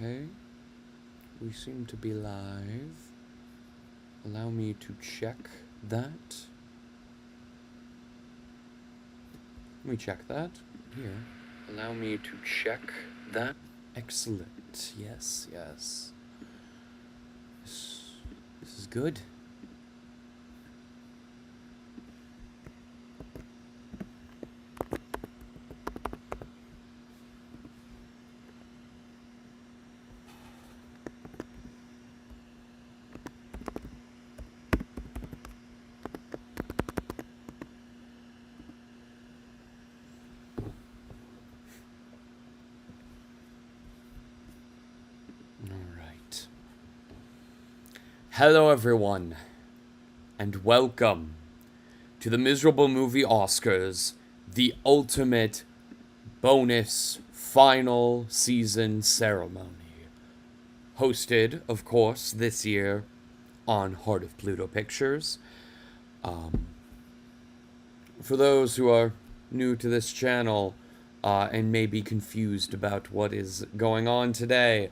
Okay. We seem to be live. Allow me to check that. Let me check that. Here. Allow me to check that. Excellent. Yes. This is good. Alright. Hello, everyone, and welcome to the Miserable Movie Oscars, the ultimate bonus final season ceremony. Hosted, of course, this year on Heart of Pluto Pictures. For those who are new to this channel and may be confused about what is going on today,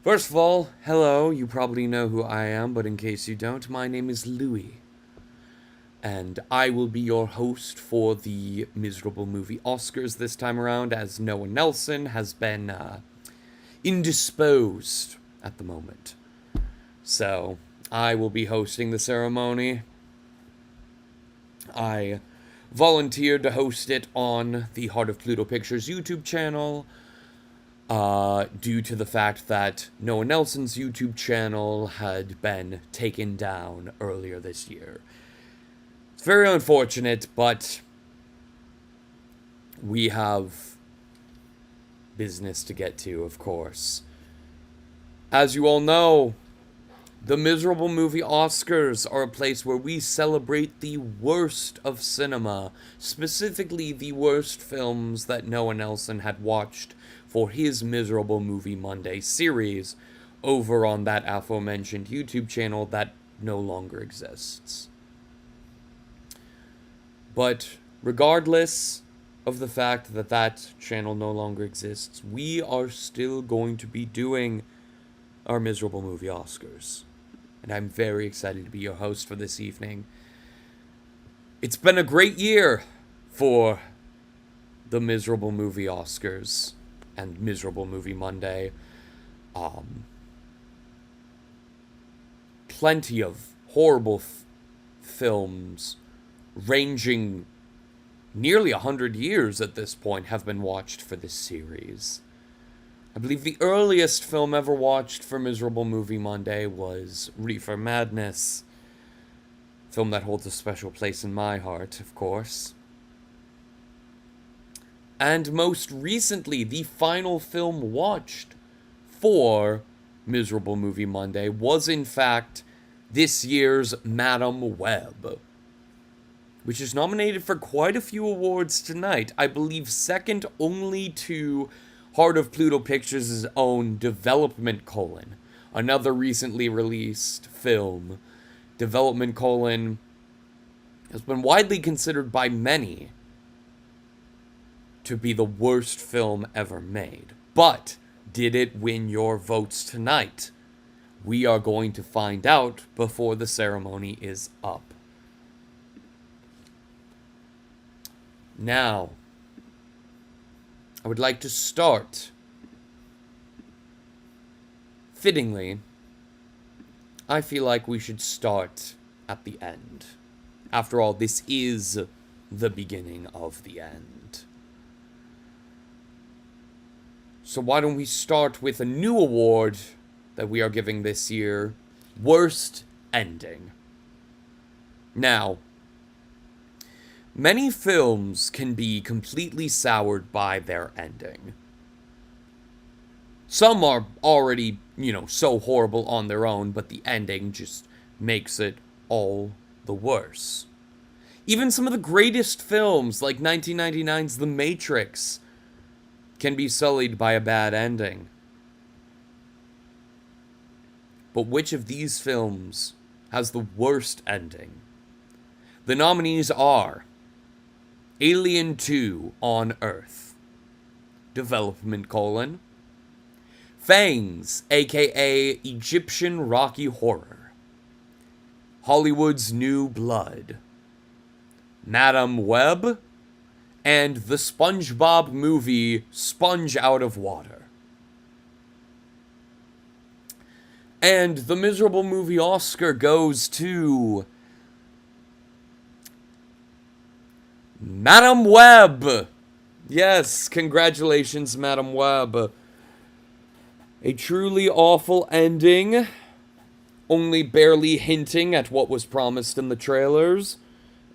first of all, hello, you probably know who I am, but in case you don't, my name is Louis. And I will be your host for the Miserable Movie Oscars this time around, as Noah Nelson has been indisposed at the moment. So, I will be hosting the ceremony. I volunteered to host it on the Heart of Pluto Pictures YouTube channel, due to the fact that Noah Nelson's YouTube channel had been taken down earlier this year. It's very unfortunate, but we have business to get to, of course. As you all know, the Miserable Movie Oscars are a place where we celebrate the worst of cinema, specifically the worst films that Noah Nelson had watched for his Miserable Movie Monday series over on that aforementioned YouTube channel that no longer exists. But regardless of the fact that that channel no longer exists, we are still going to be doing our Miserable Movie Oscars. And I'm very excited to be your host for this evening. It's been a great year for the Miserable Movie Oscars and Miserable Movie Monday. Plenty of horrible films ranging nearly 100 years at this point have been watched for this series. I believe the earliest film ever watched for Miserable Movie Monday was Reefer Madness. Film that holds a special place in my heart, of course. And most recently, the final film watched for Miserable Movie Monday was, in fact, this year's Madame Web, which is nominated for quite a few awards tonight. I believe second only to Heart of Pluto Pictures' own Development: another recently released film. Development: has been widely considered by many to be the worst film ever made. But did it win your votes tonight? We are going to find out before the ceremony is up. Now, I would like to start, fittingly, I feel like we should start at the end. After all, this is the beginning of the end. So why don't we start with a new award that we are giving this year, Worst Ending. Now, many films can be completely soured by their ending. Some are already, so horrible on their own, but the ending just makes it all the worse. Even some of the greatest films, like 1999's The Matrix, can be sullied by a bad ending. But which of these films has the worst ending? The nominees are Alien 2 on Earth, Development: Fangs, aka Egyptian Rocky Horror. Hollywood's New Blood. Madame Web, and the SpongeBob movie Sponge Out of Water. And the miserable movie Oscar goes to Madame Web. Yes, congratulations, Madame Web. A truly awful ending, only barely hinting at what was promised in the trailers.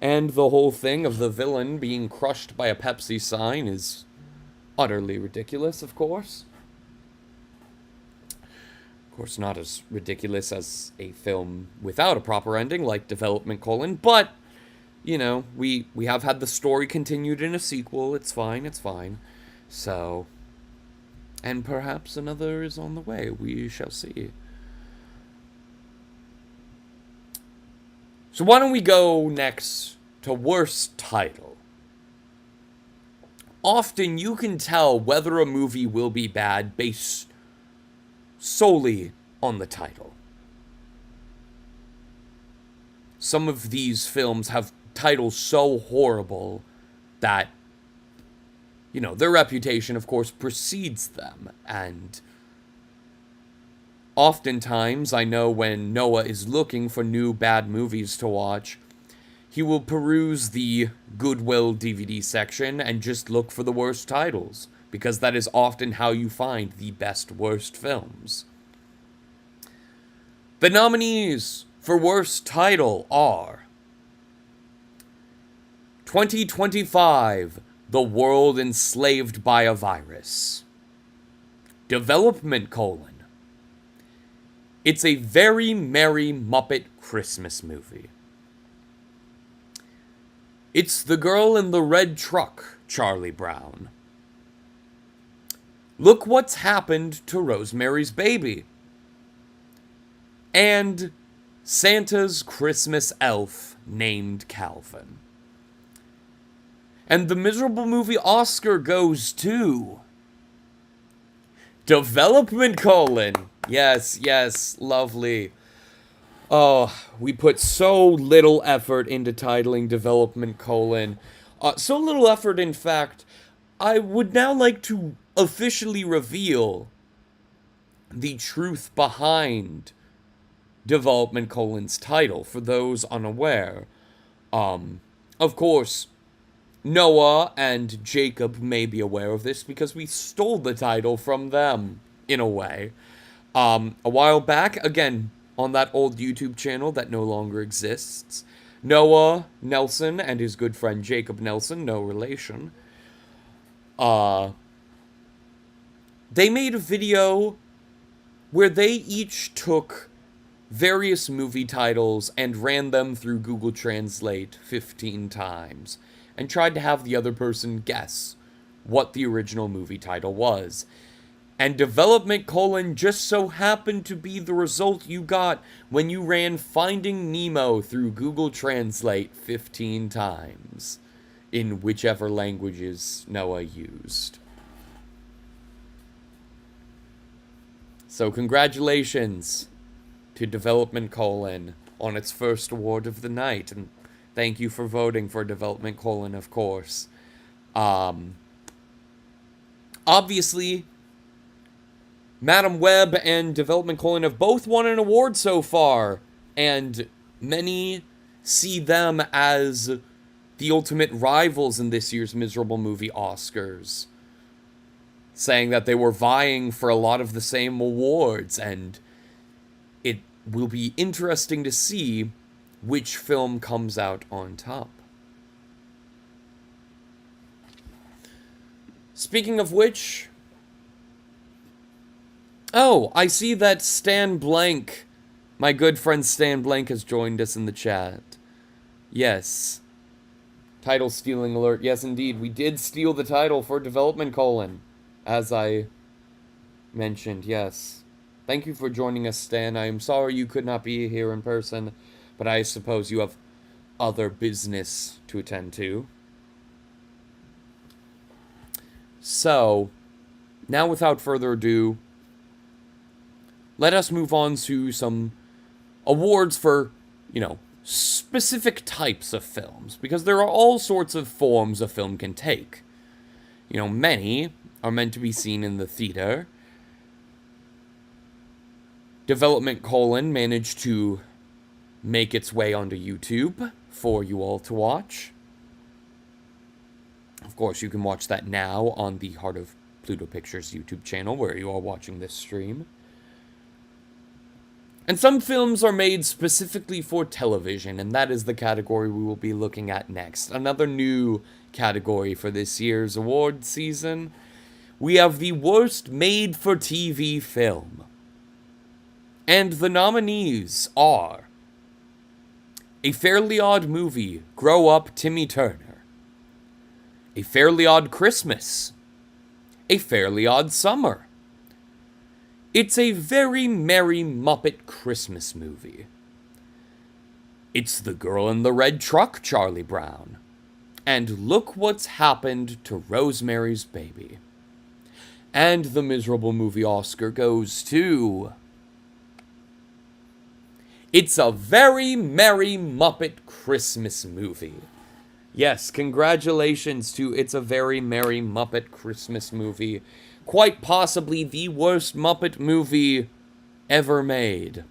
And the whole thing of the villain being crushed by a Pepsi sign is utterly ridiculous, of course. Of course, not as ridiculous as a film without a proper ending, like Development: but, you know, we have had the story continued in a sequel. It's fine, it's fine. So, and perhaps another is on the way. We shall see. So why don't we go next to worst title? Often you can tell whether a movie will be bad based solely on the title. Some of these films have titles so horrible that, you know, their reputation, of course, precedes them. And oftentimes, I know when Noah is looking for new bad movies to watch, he will peruse the Goodwill DVD section and just look for the worst titles, because that is often how you find the best worst films. The nominees for worst title are 2025, The World Enslaved by a Virus. Development: It's a Very Merry Muppet Christmas Movie. It's the Girl in the Red Truck, Charlie Brown. Look What's Happened to Rosemary's Baby. And Santa's Christmas Elf Named Calvin. And the miserable movie Oscar goes to Development: Yes, lovely. Oh, we put so little effort into titling Development: so little effort, in fact, I would now like to officially reveal the truth behind Development: title, for those unaware. Of course, Noah and Jacob may be aware of this because we stole the title from them, in a way. A while back, again, on that old YouTube channel that no longer exists, Noah Nelson and his good friend Jacob Nelson, no relation, they made a video where they each took various movie titles and ran them through Google Translate 15 times, and tried to have the other person guess what the original movie title was. And Development: just so happened to be the result you got when you ran Finding Nemo through Google Translate 15 times, in whichever languages Noah used. So congratulations to Development: on its first award of the night, and thank you for voting for Development: of course. Obviously, Madame Web and Development: have both won an award so far, and many see them as the ultimate rivals in this year's miserable movie Oscars, saying that they were vying for a lot of the same awards, and it will be interesting to see which film comes out on top. Speaking of which, oh, I see that Stan Blank, my good friend Stan Blank, has joined us in the chat. Yes. Title stealing alert. Yes, indeed. We did steal the title for Development: as I mentioned, yes. Thank you for joining us, Stan. I am sorry you could not be here in person, but I suppose you have other business to attend to. So, now without further ado, let us move on to some awards for, specific types of films, because there are all sorts of forms a film can take. Many are meant to be seen in the theater. Development Colon managed to make its way onto YouTube for you all to watch. Of course, you can watch that now on the Heart of Pluto Pictures YouTube channel, where you are watching this stream. And some films are made specifically for television, and that is the category we will be looking at next. Another new category for this year's award season. We have the Worst Made-for-TV Film. And the nominees are A Fairly Odd Movie, Grow Up, Timmy Turner. A Fairly Odd Christmas. A Fairly Odd Summer. It's a Very Merry Muppet Christmas Movie. It's The Girl in the Red Truck, Charlie Brown. And Look What's Happened to Rosemary's Baby. And the Miserable Movie Oscar goes to It's a Very Merry Muppet Christmas Movie. Yes, congratulations to It's a Very Merry Muppet Christmas Movie. Quite possibly the worst Muppet movie ever made.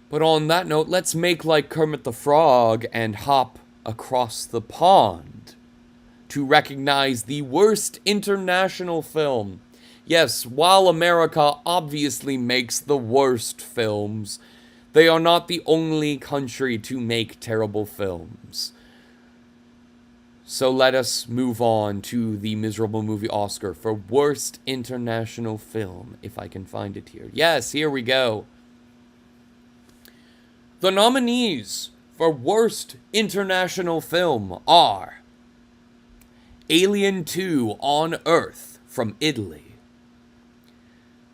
But on that note, let's make like Kermit the Frog and hop across the pond to recognize the worst international film. Yes, while America obviously makes the worst films, they are not the only country to make terrible films. So let us move on to the Miserable Movie Oscar for Worst International Film, if I can find it here. Yes, here we go. The nominees for Worst International Film are Alien 2 on Earth from Italy,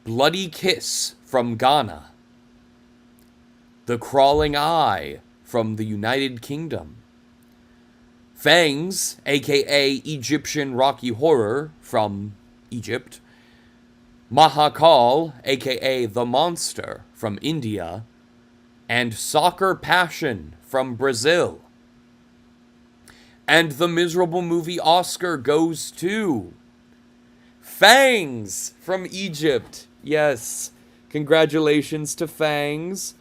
Bloody Kiss from Ghana, The Crawling Eye from the United Kingdom, Fangs, aka Egyptian Rocky Horror from Egypt, Mahakal, aka The Monster from India, and Soccer Passion from Brazil. And the Miserable Movie Oscar goes to Fangs from Egypt. Yes, congratulations to Fangs.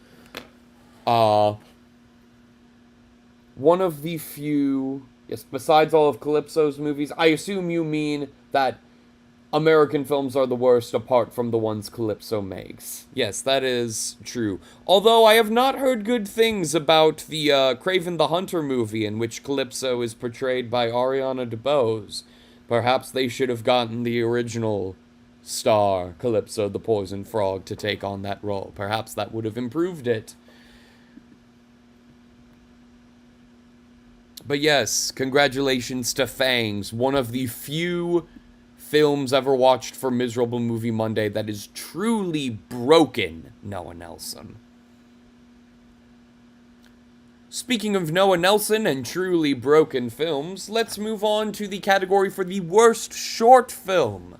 One of the few, yes, besides all of Calypso's movies, I assume you mean that American films are the worst apart from the ones Calypso makes. Yes, that is true. Although I have not heard good things about the Kraven the Hunter movie in which Calypso is portrayed by Ariana DeBose. Perhaps they should have gotten the original star, Calypso the Poison Frog, to take on that role. Perhaps that would have improved it. But yes, congratulations to Fangs, one of the few films ever watched for Miserable Movie Monday that is truly broken Noah Nelson. Speaking of Noah Nelson and truly broken films, let's move on to the category for the worst short film.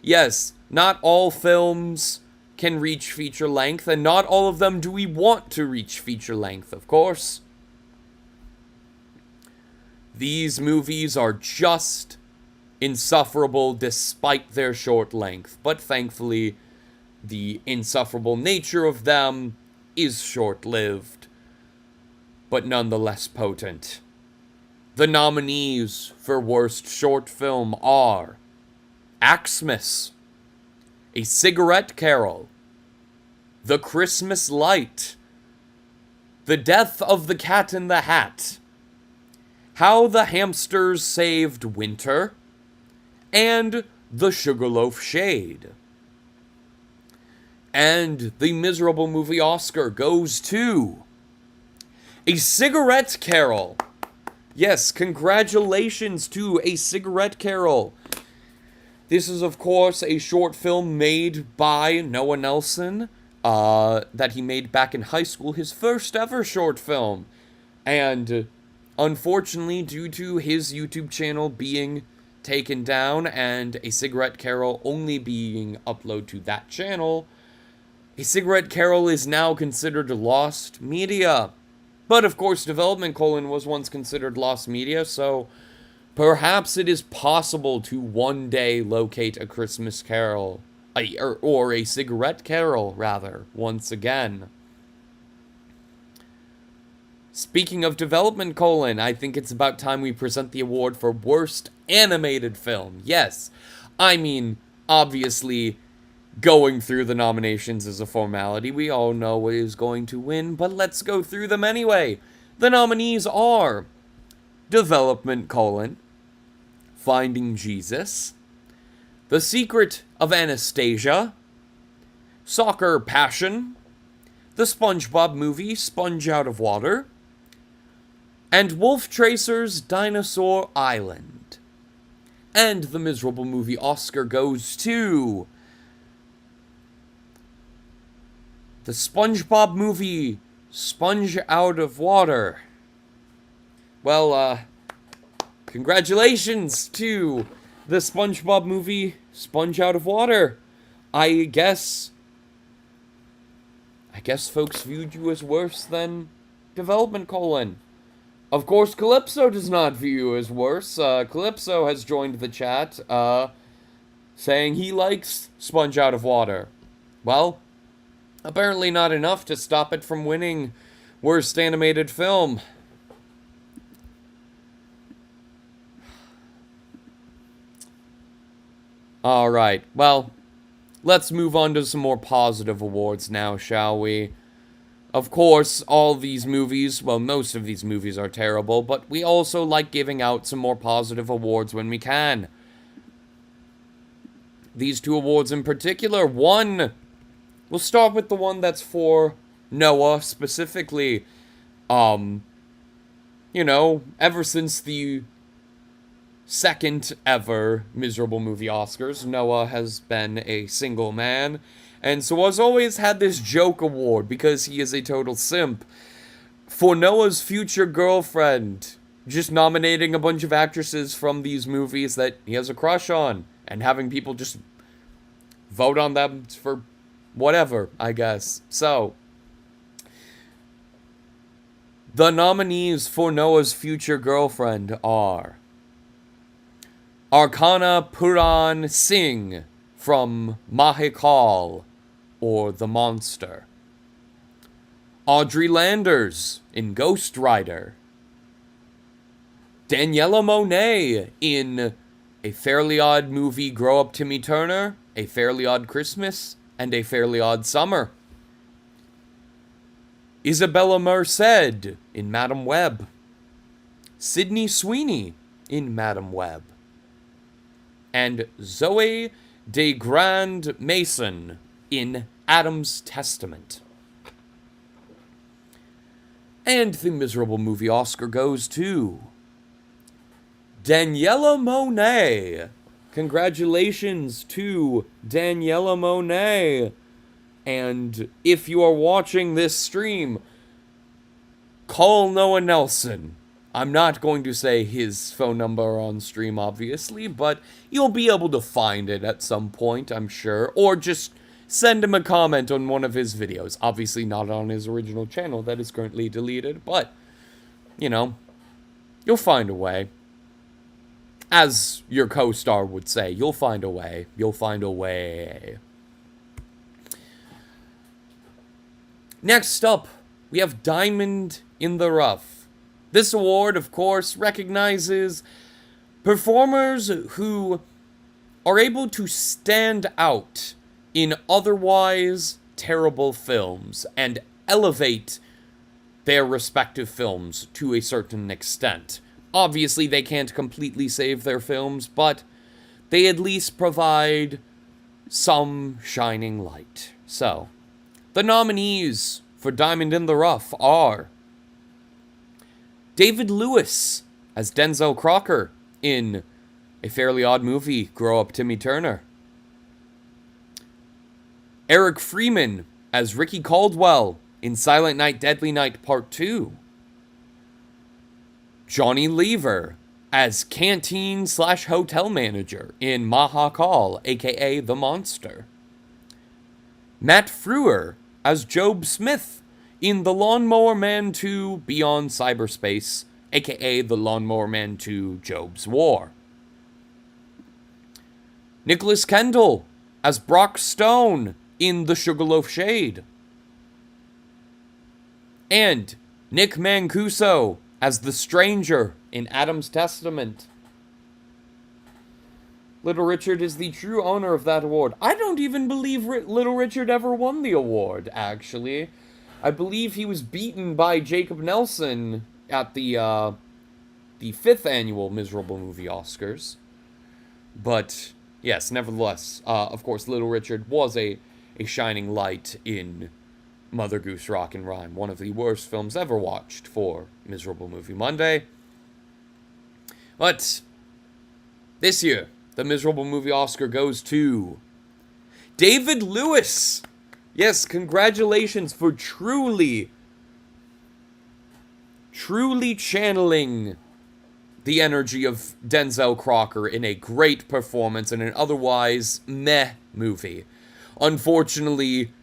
Yes, not all films can reach feature length, and not all of them do we want to reach feature length, of course. These movies are just insufferable despite their short length, but thankfully, the insufferable nature of them is short-lived, but nonetheless potent. The nominees for Worst Short Film are Axmas, A Cigarette Carol, The Christmas Light, The Death of the Cat in the Hat, How the Hamsters Saved Winter, and The Sugarloaf Shade. And the Miserable Movie Oscar goes to A Cigarette Carol. Yes, congratulations to A Cigarette Carol. This is, of course, a short film made by Noah Nelson, that he made back in high school, his first ever short film. And unfortunately, due to his YouTube channel being taken down and A Cigarette Carol only being uploaded to that channel, A Cigarette Carol is now considered lost media. But of course, Development: was once considered lost media, so perhaps it is possible to one day locate A Christmas Carol, or A Cigarette Carol, rather, once again. Speaking of Development: I think it's about time we present the award for Worst Animated Film. Yes, I mean, obviously, going through the nominations is a formality. We all know what is going to win, but let's go through them anyway. The nominees are Development: Finding Jesus, The Secret of Anastasia, Soccer Passion, The SpongeBob Movie, Sponge Out of Water, and Wolf Tracer's Dinosaur Island. And the Miserable Movie Oscar goes to the SpongeBob Movie, Sponge Out of Water. Well, congratulations to the SpongeBob Movie, Sponge Out of Water. I guess folks viewed you as worse than Development: Of course, Calypso does not view you as worse. Calypso has joined the chat, saying he likes Sponge Out of Water. Well, apparently not enough to stop it from winning Worst Animated Film. Alright, well, let's move on to some more positive awards now, shall we? Of course, all these movies, well, most of these movies are terrible, but we also like giving out some more positive awards when we can. These two awards in particular, we'll start with the one that's for Noah specifically. Ever since the second ever Miserable Movie Oscars, Noah has been a single man, and so has always had this joke award, because he is a total simp, for Noah's future girlfriend, just nominating a bunch of actresses from these movies that he has a crush on, and having people just vote on them for whatever, I guess. So, the nominees for Noah's future girlfriend are Archana Puran Singh from Mahekal, or The Monster. Audrey Landers in Ghost Rider. Daniela Monet in A Fairly Odd Movie, Grow Up Timmy Turner, A Fairly Odd Christmas, and A Fairly Odd Summer. Isabella Merced in Madam Web. Sydney Sweeney in Madam Web. And Zoe de Grand Mason in Adam's Testament. And the Miserable Movie Oscar goes to Daniela Monet. Congratulations to Daniela Monet. And if you are watching this stream, call Noah Nelson. I'm not going to say his phone number on stream, obviously, but you'll be able to find it at some point, I'm sure. Or just send him a comment on one of his videos. Obviously not on his original channel that is currently deleted, but, you'll find a way. As your co-star would say, you'll find a way. You'll find a way. Next up, we have Diamond in the Rough. This award, of course, recognizes performers who are able to stand out in otherwise terrible films and elevate their respective films to a certain extent. Obviously, they can't completely save their films, but they at least provide some shining light. So, the nominees for Diamond in the Rough are David Lewis as Denzel Crocker in A Fairly Odd Movie, Grow Up Timmy Turner. Eric Freeman as Ricky Caldwell in Silent Night, Deadly Night Part 2. Johnny Lever as canteen/hotel manager in Mahakal, aka The Monster. Matt Frewer as Job Smith in The Lawnmower Man 2 Beyond Cyberspace, aka The Lawnmower Man 2 Job's War. Nicholas Kendall as Brock Stone in The Sugarloaf Shade. And Nick Mancuso as the Stranger in Adam's Testament. Little Richard is the true owner of that award. I don't even believe Little Richard ever won the award, actually. I believe he was beaten by Jacob Nelson at the 5th annual Miserable Movie Oscars. But, yes, nevertheless, of course, Little Richard was a shining light in Mother Goose Rock and Rhyme, one of the worst films ever watched for Miserable Movie Monday. But this year, the Miserable Movie Oscar goes to David Lewis. Yes, congratulations for truly channeling the energy of Denzel Crocker in a great performance in an otherwise meh movie. Unfortunately,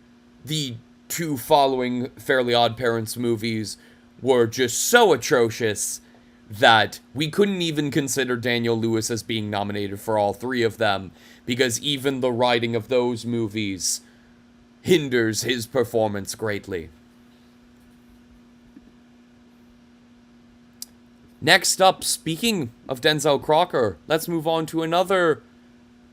the 2 following Fairly Odd Parents movies were just so atrocious that we couldn't even consider Daniel Lewis as being nominated for all 3 of them, because even the writing of those movies hinders his performance greatly. Next up, speaking of Denzel Crocker, let's move on to another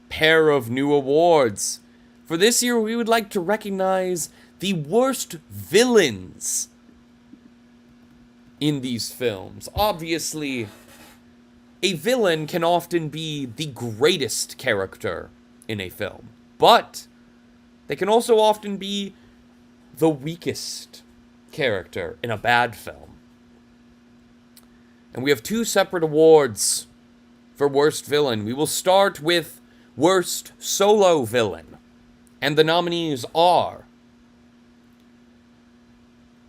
pair of new awards. For this year, we would like to recognize the worst villains in these films. Obviously, a villain can often be the greatest character in a film, but they can also often be the weakest character in a bad film. And we have 2 separate awards for worst villain. We will start with worst solo villain, and the nominees are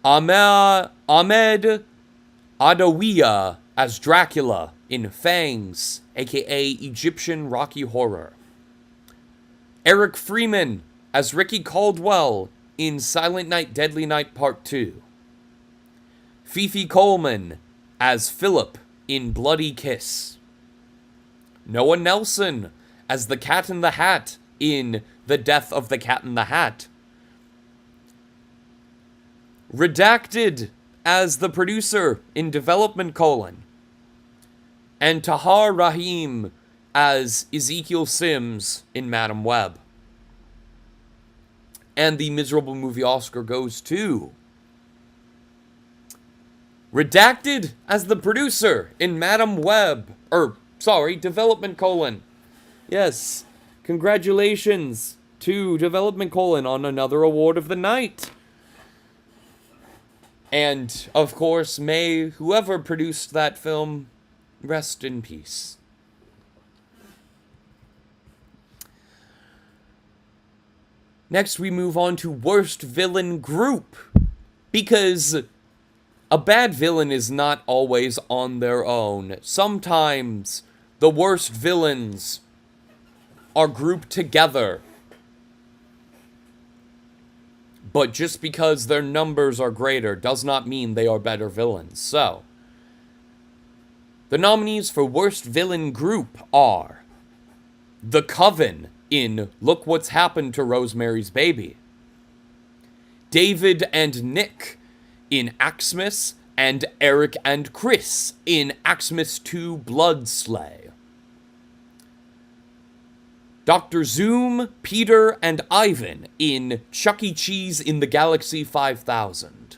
Ahmed Adawiya as Dracula in Fangs, aka Egyptian Rocky Horror. Eric Freeman as Ricky Caldwell in Silent Night, Deadly Night Part 2. Fifi Coleman as Philip in Bloody Kiss. Noah Nelson as the Cat in the Hat in The Death of the Cat in the Hat. Redacted as the producer in Development : and Tahar Rahim as Ezekiel Sims in Madam Web. And the Miserable Movie Oscar goes to Redacted as the producer in Madam Web. Development : Yes, congratulations to Development : on another award of the night. And, of course, may whoever produced that film rest in peace. Next, we move on to worst villain group, because a bad villain is not always on their own. Sometimes the worst villains are grouped together. But just because their numbers are greater does not mean they are better villains. So, the nominees for worst villain group are The Coven in Look What's Happened to Rosemary's Baby, David and Nick in Axmas, and Eric and Chris in Axmas 2 Bloodslay. Dr. Zoom, Peter, and Ivan in Chuck E. Cheese in the Galaxy 5000.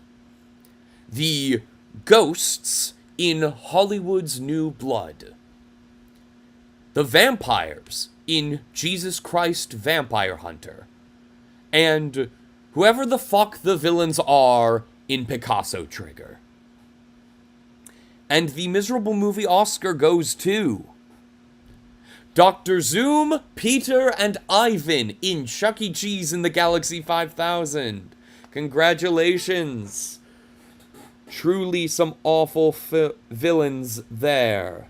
The Ghosts in Hollywood's New Blood. The Vampires in Jesus Christ Vampire Hunter. And whoever the fuck the villains are in Picasso Trigger. And the Miserable Movie Oscar goes to Dr. Zoom, Peter, and Ivan in Chuck E. Cheese in the Galaxy 5000. Congratulations. Truly some awful villains there.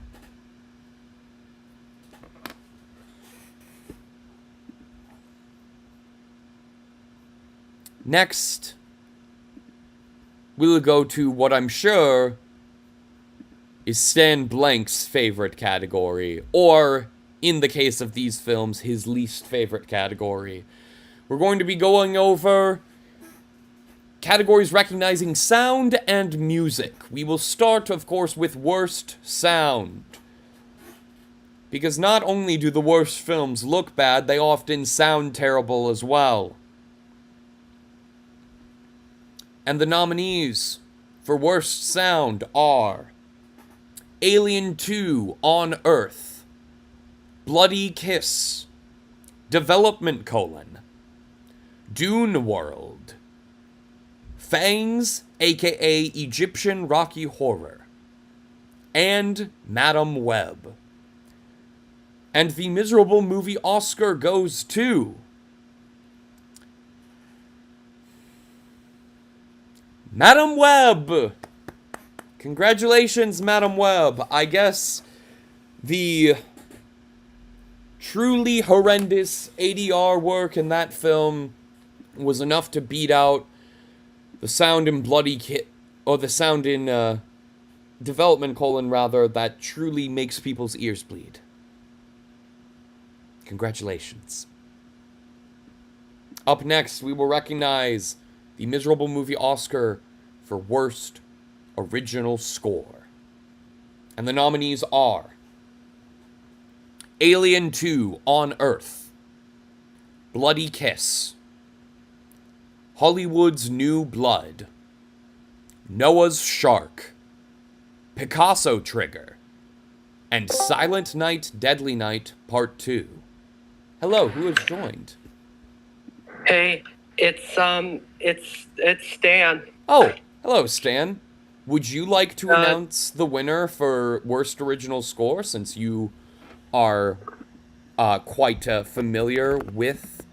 Next, we'll go to what I'm sure is Stan Blank's favorite category, or, in the case of these films, his least favorite category. We're going to be going over categories recognizing sound and music. We will start, of course, with worst sound. Because not only do the worst films look bad, they often sound terrible as well. And the nominees for worst sound are Alien 2 on Earth, Bloody Kiss, Development: Dune World, Fangs, aka Egyptian Rocky Horror, and Madame Web. And the miserable movie Oscar goes to Madame Web! Congratulations, Madame Web. I guess the truly horrendous ADR work in that film was enough to beat out the sound in Bloody Kit, or the sound in Development: that truly makes people's ears bleed. Congratulations. Up next, we will recognize the miserable movie Oscar for worst original score. And the nominees are Alien 2 on Earth, Bloody Kiss, Hollywood's New Blood, Noah's Shark, Picasso Trigger, and Silent Night, Deadly Night Part 2. Hello, who has joined? Hey, it's Stan. Oh, hello, Stan. Would you like to announce the winner for Worst Original Score, since you are quite familiar with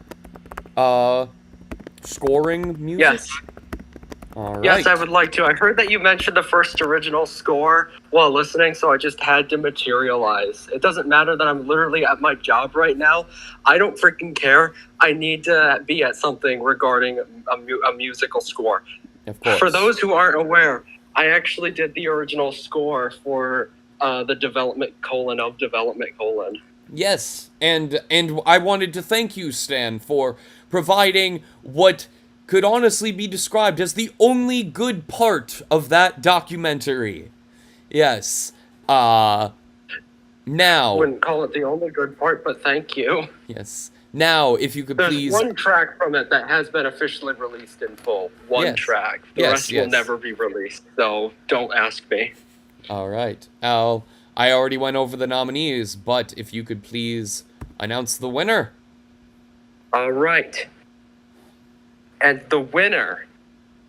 scoring music? Yes. All right. Yes, I would like to. I heard that you mentioned the first original score while listening, so I just had to materialize. It doesn't matter that I'm literally at my job right now. I don't freaking care. I need to be at something regarding a musical score. Of course. For those who aren't aware, I actually did the original score for the Development: of Development: Yes, and I wanted to thank you, Stan, for providing what could honestly be described as the only good part of that documentary. Yes. Now... Wouldn't call it the only good part, but thank you. Yes. Now, if you could please... There's one track from it that has been officially released in full. One track. The rest will never be released, so don't ask me. All right. I already went over the nominees, but if you could please announce the winner. All right. And the winner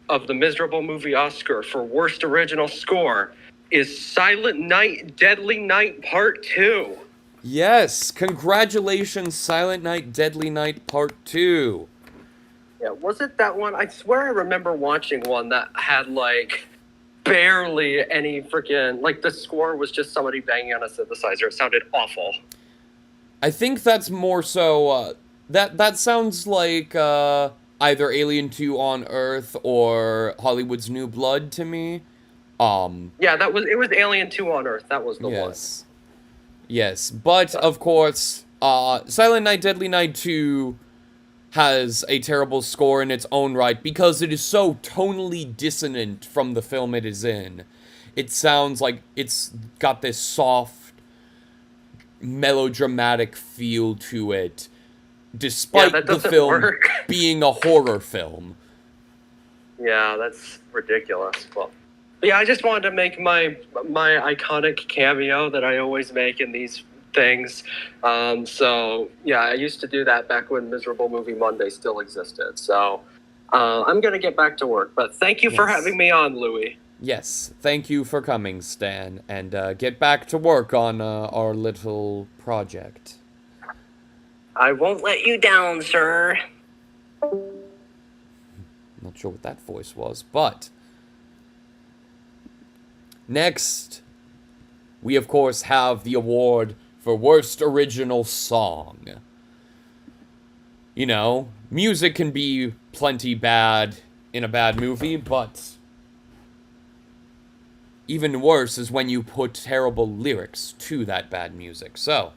of the miserable movie Oscar for Worst Original Score is Silent Night, Deadly Night Part 2. Yes, congratulations, Silent Night, Deadly Night Part 2. Yeah, was it that one? I swear I remember watching one that had, like, barely any freaking... Like, the score was just somebody banging on a synthesizer. It sounded awful. I think that's more so... That sounds like, either Alien 2 on Earth or Hollywood's New Blood to me. Yeah, it was Alien 2 on Earth. That was the one. Yes, but of course, Silent Night, Deadly Night 2 has a terrible score in its own right because it is so tonally dissonant from the film it is in. It sounds like it's got this soft, melodramatic feel to it, despite the film being a horror film. Yeah, that's ridiculous. Well, yeah, I just wanted to make my iconic cameo that I always make in these things. So, yeah, I used to do that back when Miserable Movie Monday still existed. So, I'm going to get back to work. But thank you for having me on, Louis. Yes, thank you for coming, Stan. And get back to work on our little project. I won't let you down, sir. Not sure what that voice was, but... Next, we of course have the award for Worst Original Song. You know, music can be plenty bad in a bad movie, but even worse is when you put terrible lyrics to that bad music. So,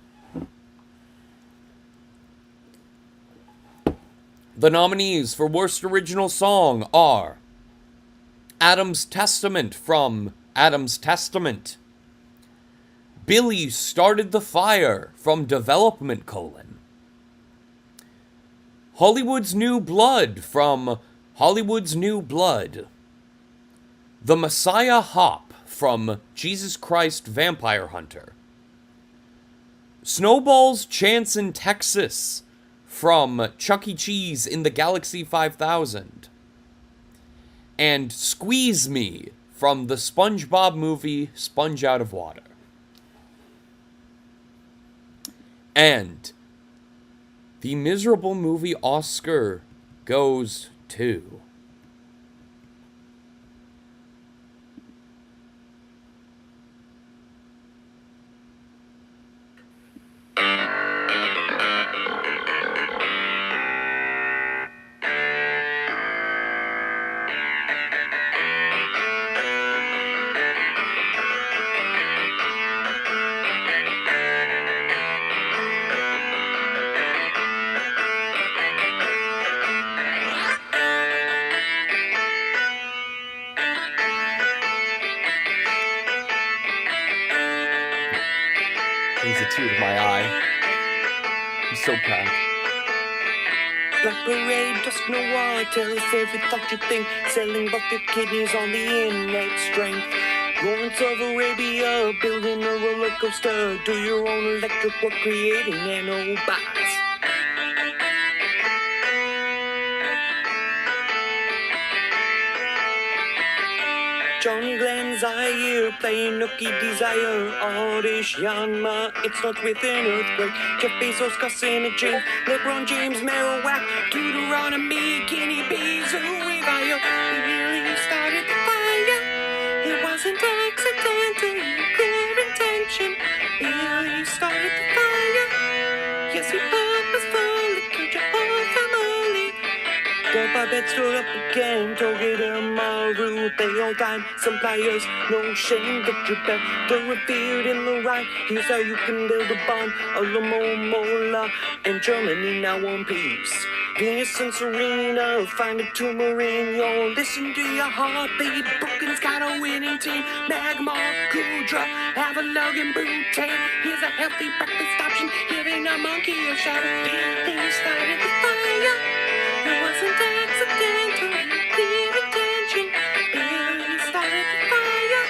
the nominees for Worst Original Song are Adam's Testament from Adam's Testament, Billy Started the Fire from Development: Hollywood's New Blood from Hollywood's New Blood, The Messiah Hop from Jesus Christ Vampire Hunter, Snowball's Chance in Texas from Chuck E. Cheese in the Galaxy 5000, and Squeeze Me from the SpongeBob movie Sponge Out of Water. And the Miserable Movie Oscar goes to brings a tear to my eye. I'm so proud. Black Parade, Dusk Noir, tell us every thought you think. Selling bucket kidneys on the innate strength. Lawrence of Arabia, building a roller coaster. Do your own electric work, creating nanobots. John Glenn Zaire, playing Nookie Desire. Oddish Yanma, it starts with an earthquake. Jeff Bezos, carcinogen. LeBron James, Marowak. Deuteronomy, Guinea Bees, Revival. Really started the fire. It wasn't accidental, clear intention. Really started the fire. Yes, he purposefully killed your whole family. The Barbette stood up again, Togeda Maru, they all died. Some players, no shame, victory better revered in the right. Here's how you can build a bomb, Alamo, Mola, and Germany now one piece. Venus and Serena, find a tumor in your, listen to your heartbeat. Brooklyn's got a winning team, Magma, Kudra, Avalug and Butane. Here's a healthy breakfast option, giving a monkey a shower. They started the fire. It wasn't accidental, clear intention. Billy started the fire.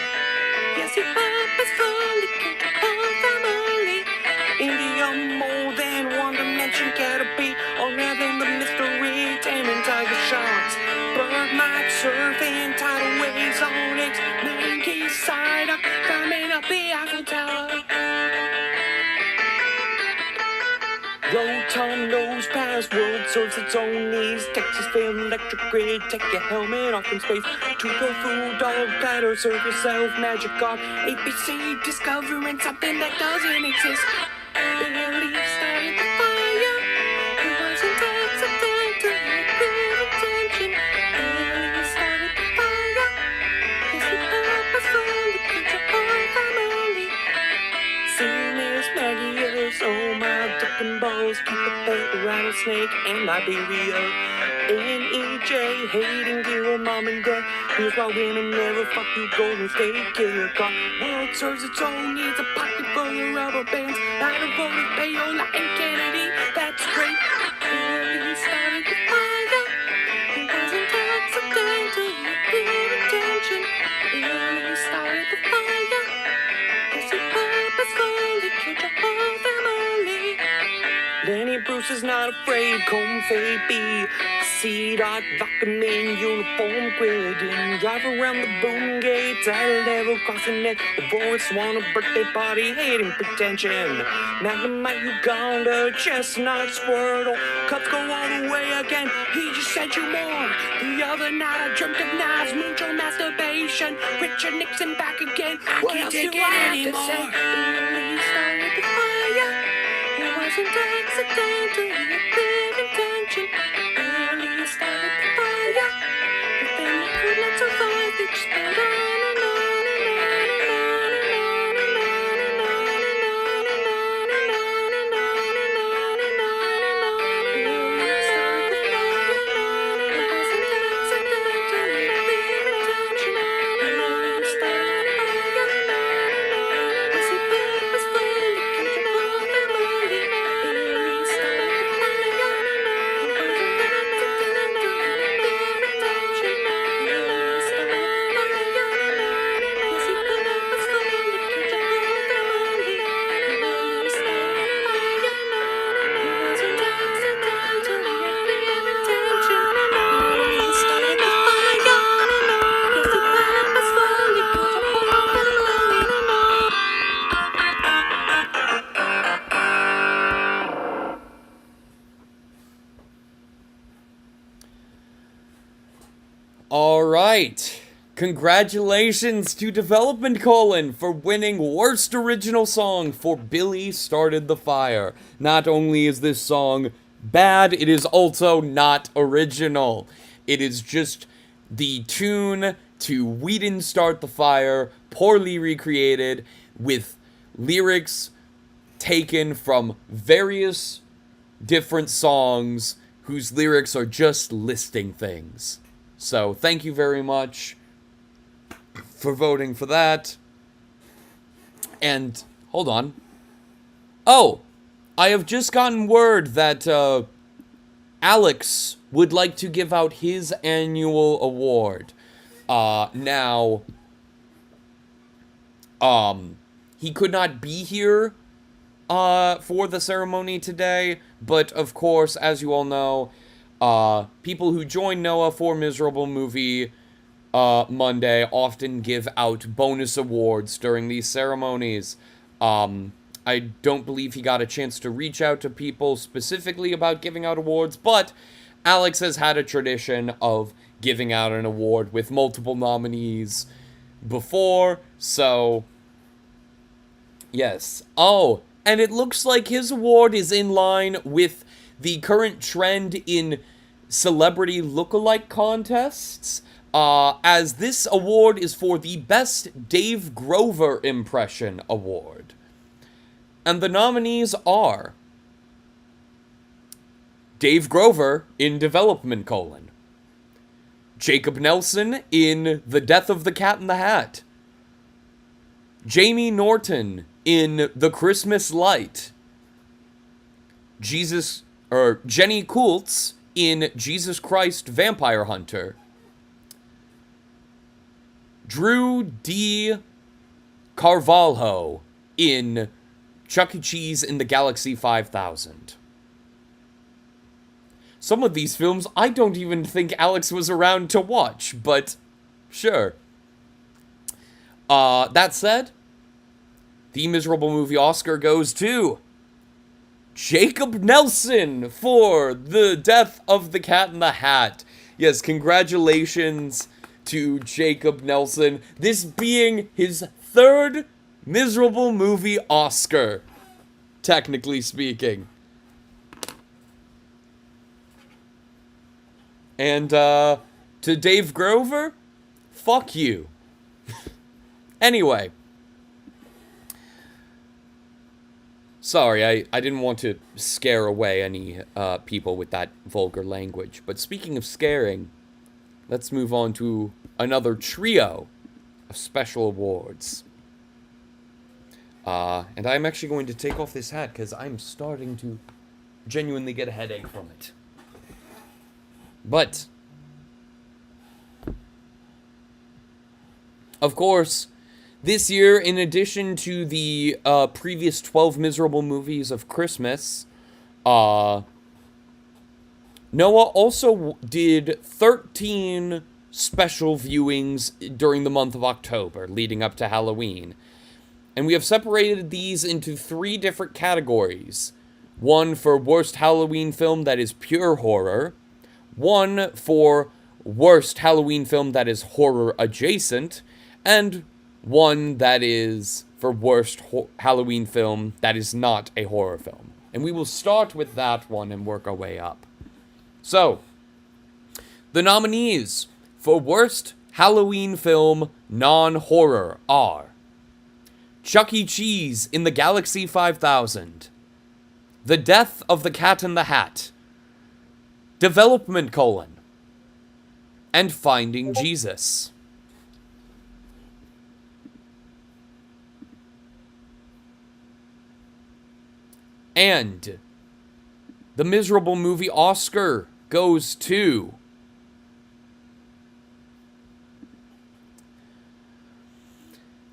Yes, he purposefully killed your whole family. India, more than one dimension, Caterpie, unraveling the mystery, taming tiger sharks. Bird might surfing, tidal waves on its main key side up, climbing up the Eiffel Tower. Rotom knows past, world serves its own needs. Texas failed electric grid, take your helmet off in space. Two tofu, dog platter, serve yourself, magic art. ABC, discovering something that doesn't exist. Billy started the fire. It wasn't accidental, clear intention. Billy started the fire. Yes, he purposefully killed your whole family. See Miss Maggie, oh my dick and balls, keep a pet rattlesnake and Liberia. NEJ, hating dear mom and dad. Here's why women never fuck you, Golden State Killer car. World serves its own needs, a pocket full of rubber bands. Out of voted Payola and Kennedy, that's great. Billy started the fire. It wasn't accidental, clear intention. Billy started the fire. Yes, he purposefully killed your whole family. Lenny Bruce is not afraid, Comfy B. C-Dot, Vaccamin, uniform grading. Drive around the boom gates at a level crossing it. The voice want a birthday party, hating pretension. Magnemite, Uganda, Chestnut, Squirtle. Cups go all the way again, he just sent you more. The other night I dreamt of knives, mutual masturbation. Richard Nixon back again, what else do I have to say? Billy started the fire. It wasn't accidental, clear intention. right. Congratulations to Development Colon for winning Worst Original Song for Billy Started the Fire. Not only is this song bad, it is also not original. It is just the tune to We Didn't Start the Fire, poorly recreated, with lyrics taken from various different songs whose lyrics are just listing things. So, thank you very much for voting for that. And, hold on. Oh, I have just gotten word that, Alex would like to give out his annual award. He could not be here, for the ceremony today, but of course, as you all know, people who join Noah for Miserable Movie Monday often give out bonus awards during these ceremonies. I don't believe he got a chance to reach out to people specifically about giving out awards, but Alex has had a tradition of giving out an award with multiple nominees before, so yes. Oh, and it looks like his award is in line with the current trend in celebrity lookalike contests, as this award is for the Best Dave Grover Impression Award. And the nominees are Dave Grover in Development Colon, Jacob Nelson in The Death of the Cat in the Hat, Jamie Norton in The Christmas Light, Jenny Coults in Jesus Christ Vampire Hunter, Drew D. Carvalho in Chuck E. Cheese in the Galaxy 5000. Some of these films I don't even think Alex was around to watch, but sure. That said, the Miserable Movie Oscar goes to Jacob Nelson for The Death of the Cat in the Hat. Yes, congratulations to Jacob Nelson. This being his third Miserable Movie Oscar, technically speaking. And, to Dave Grover, fuck you. Anyway. Sorry, I didn't want to scare away any people with that vulgar language. But speaking of scaring, let's move on to another trio of special awards. And I'm actually going to take off this hat because I'm starting to genuinely get a headache from it. But, of course, this year, in addition to the previous 12 miserable movies of Christmas, Noah also did 13 special viewings during the month of October, leading up to Halloween. And we have separated these into 3 different categories. One for worst Halloween film that is pure horror. One for worst Halloween film that is horror adjacent. And one that is for worst Halloween film that is not a horror film. And we will start with that one and work our way up. So, the nominees for worst Halloween film non-horror are Chuck E. Cheese in the Galaxy 5000, The Death of the Cat in the Hat, Development Colon, and Finding Jesus. And the Miserable Movie Oscar goes to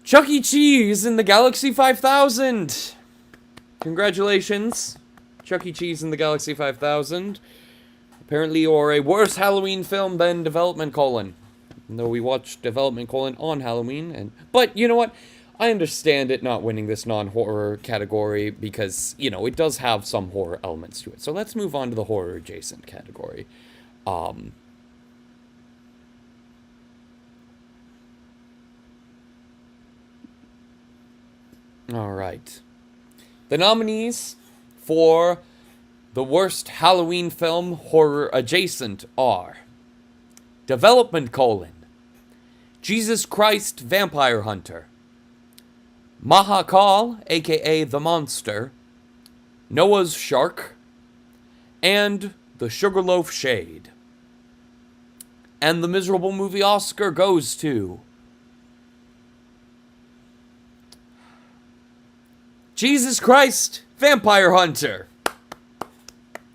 Chuck E. Cheese in the Galaxy 5000. Congratulations, Chuck E. Cheese in the Galaxy 5000. Apparently you're a worse Halloween film than Development Colon. Even though we watched Development Colon on Halloween. But you know what? I understand it not winning this non-horror category because, you know, it does have some horror elements to it. So let's move on to the horror-adjacent category. All right. The nominees for the worst Halloween film horror adjacent are Development: Jesus Christ Vampire Hunter, Mahakal, aka The Monster, Noah's Shark, and The Sugarloaf Shade. And the miserable movie Oscar goes to Jesus Christ Vampire Hunter.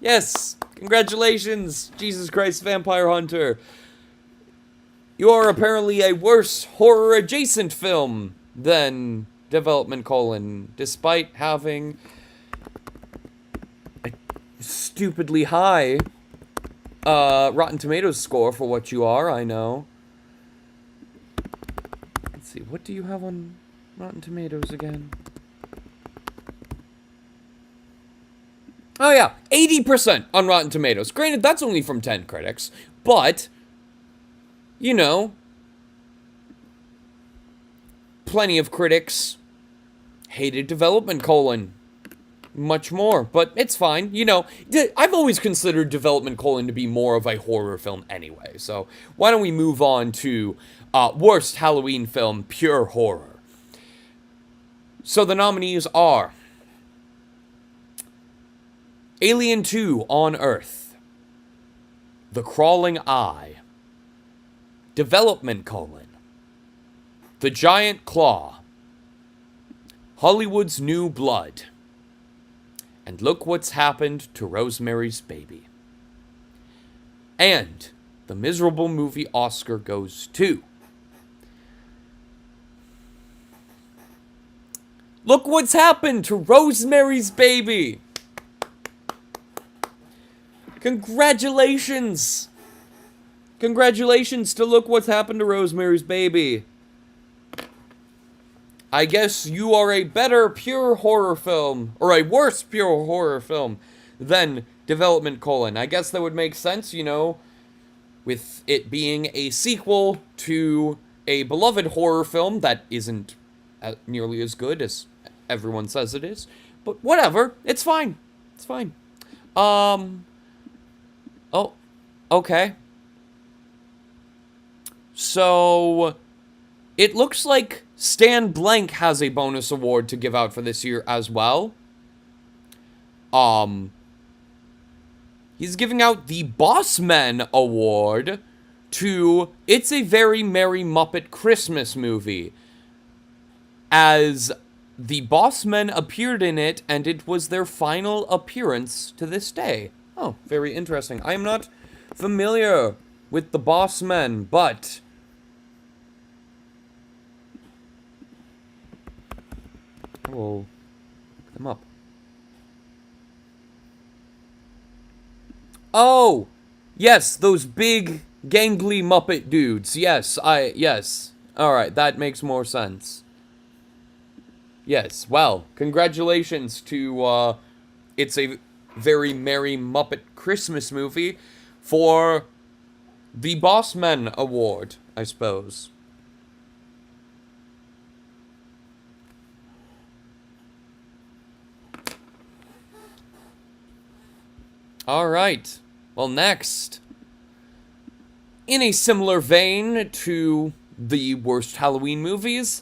Yes, congratulations, Jesus Christ Vampire Hunter. You are apparently a worse horror-adjacent film than Development: despite having a stupidly high Rotten Tomatoes score for what you are, I know. Let's see, what do you have on Rotten Tomatoes again? Oh yeah, 80% on Rotten Tomatoes. Granted, that's only from 10 critics, but, you know, plenty of critics hated Development: much more, but it's fine. You know, I've always considered Development: to be more of a horror film anyway, so why don't we move on to worst Halloween film, pure horror. So the nominees are Alien 2 on Earth, The Crawling Eye, Development: The Giant Claw, Hollywood's New Blood, and Look What's Happened to Rosemary's Baby. And the miserable movie Oscar goes to Look What's Happened to Rosemary's Baby. Congratulations! Congratulations to Look What's Happened to Rosemary's Baby. I guess you are a better pure horror film, or a worse pure horror film, than Development: I guess that would make sense, you know, with it being a sequel to a beloved horror film that isn't nearly as good as everyone says it is. But whatever, it's fine. It's fine. Oh, okay. So, it looks like Stan Blank has a bonus award to give out for this year as well. He's giving out the Bossman Award to It's a Very Merry Muppet Christmas Movie, as the Bossmen appeared in it, and it was their final appearance to this day. Oh, very interesting. I am not familiar with the Bossmen, but I will look them up. Oh, yes, those big, gangly Muppet dudes. Yes. Alright, that makes more sense. Yes, well, congratulations to, It's a Very Merry Muppet Christmas Movie for the Bossman Award, I suppose. Alright, well next, in a similar vein to the worst Halloween movies,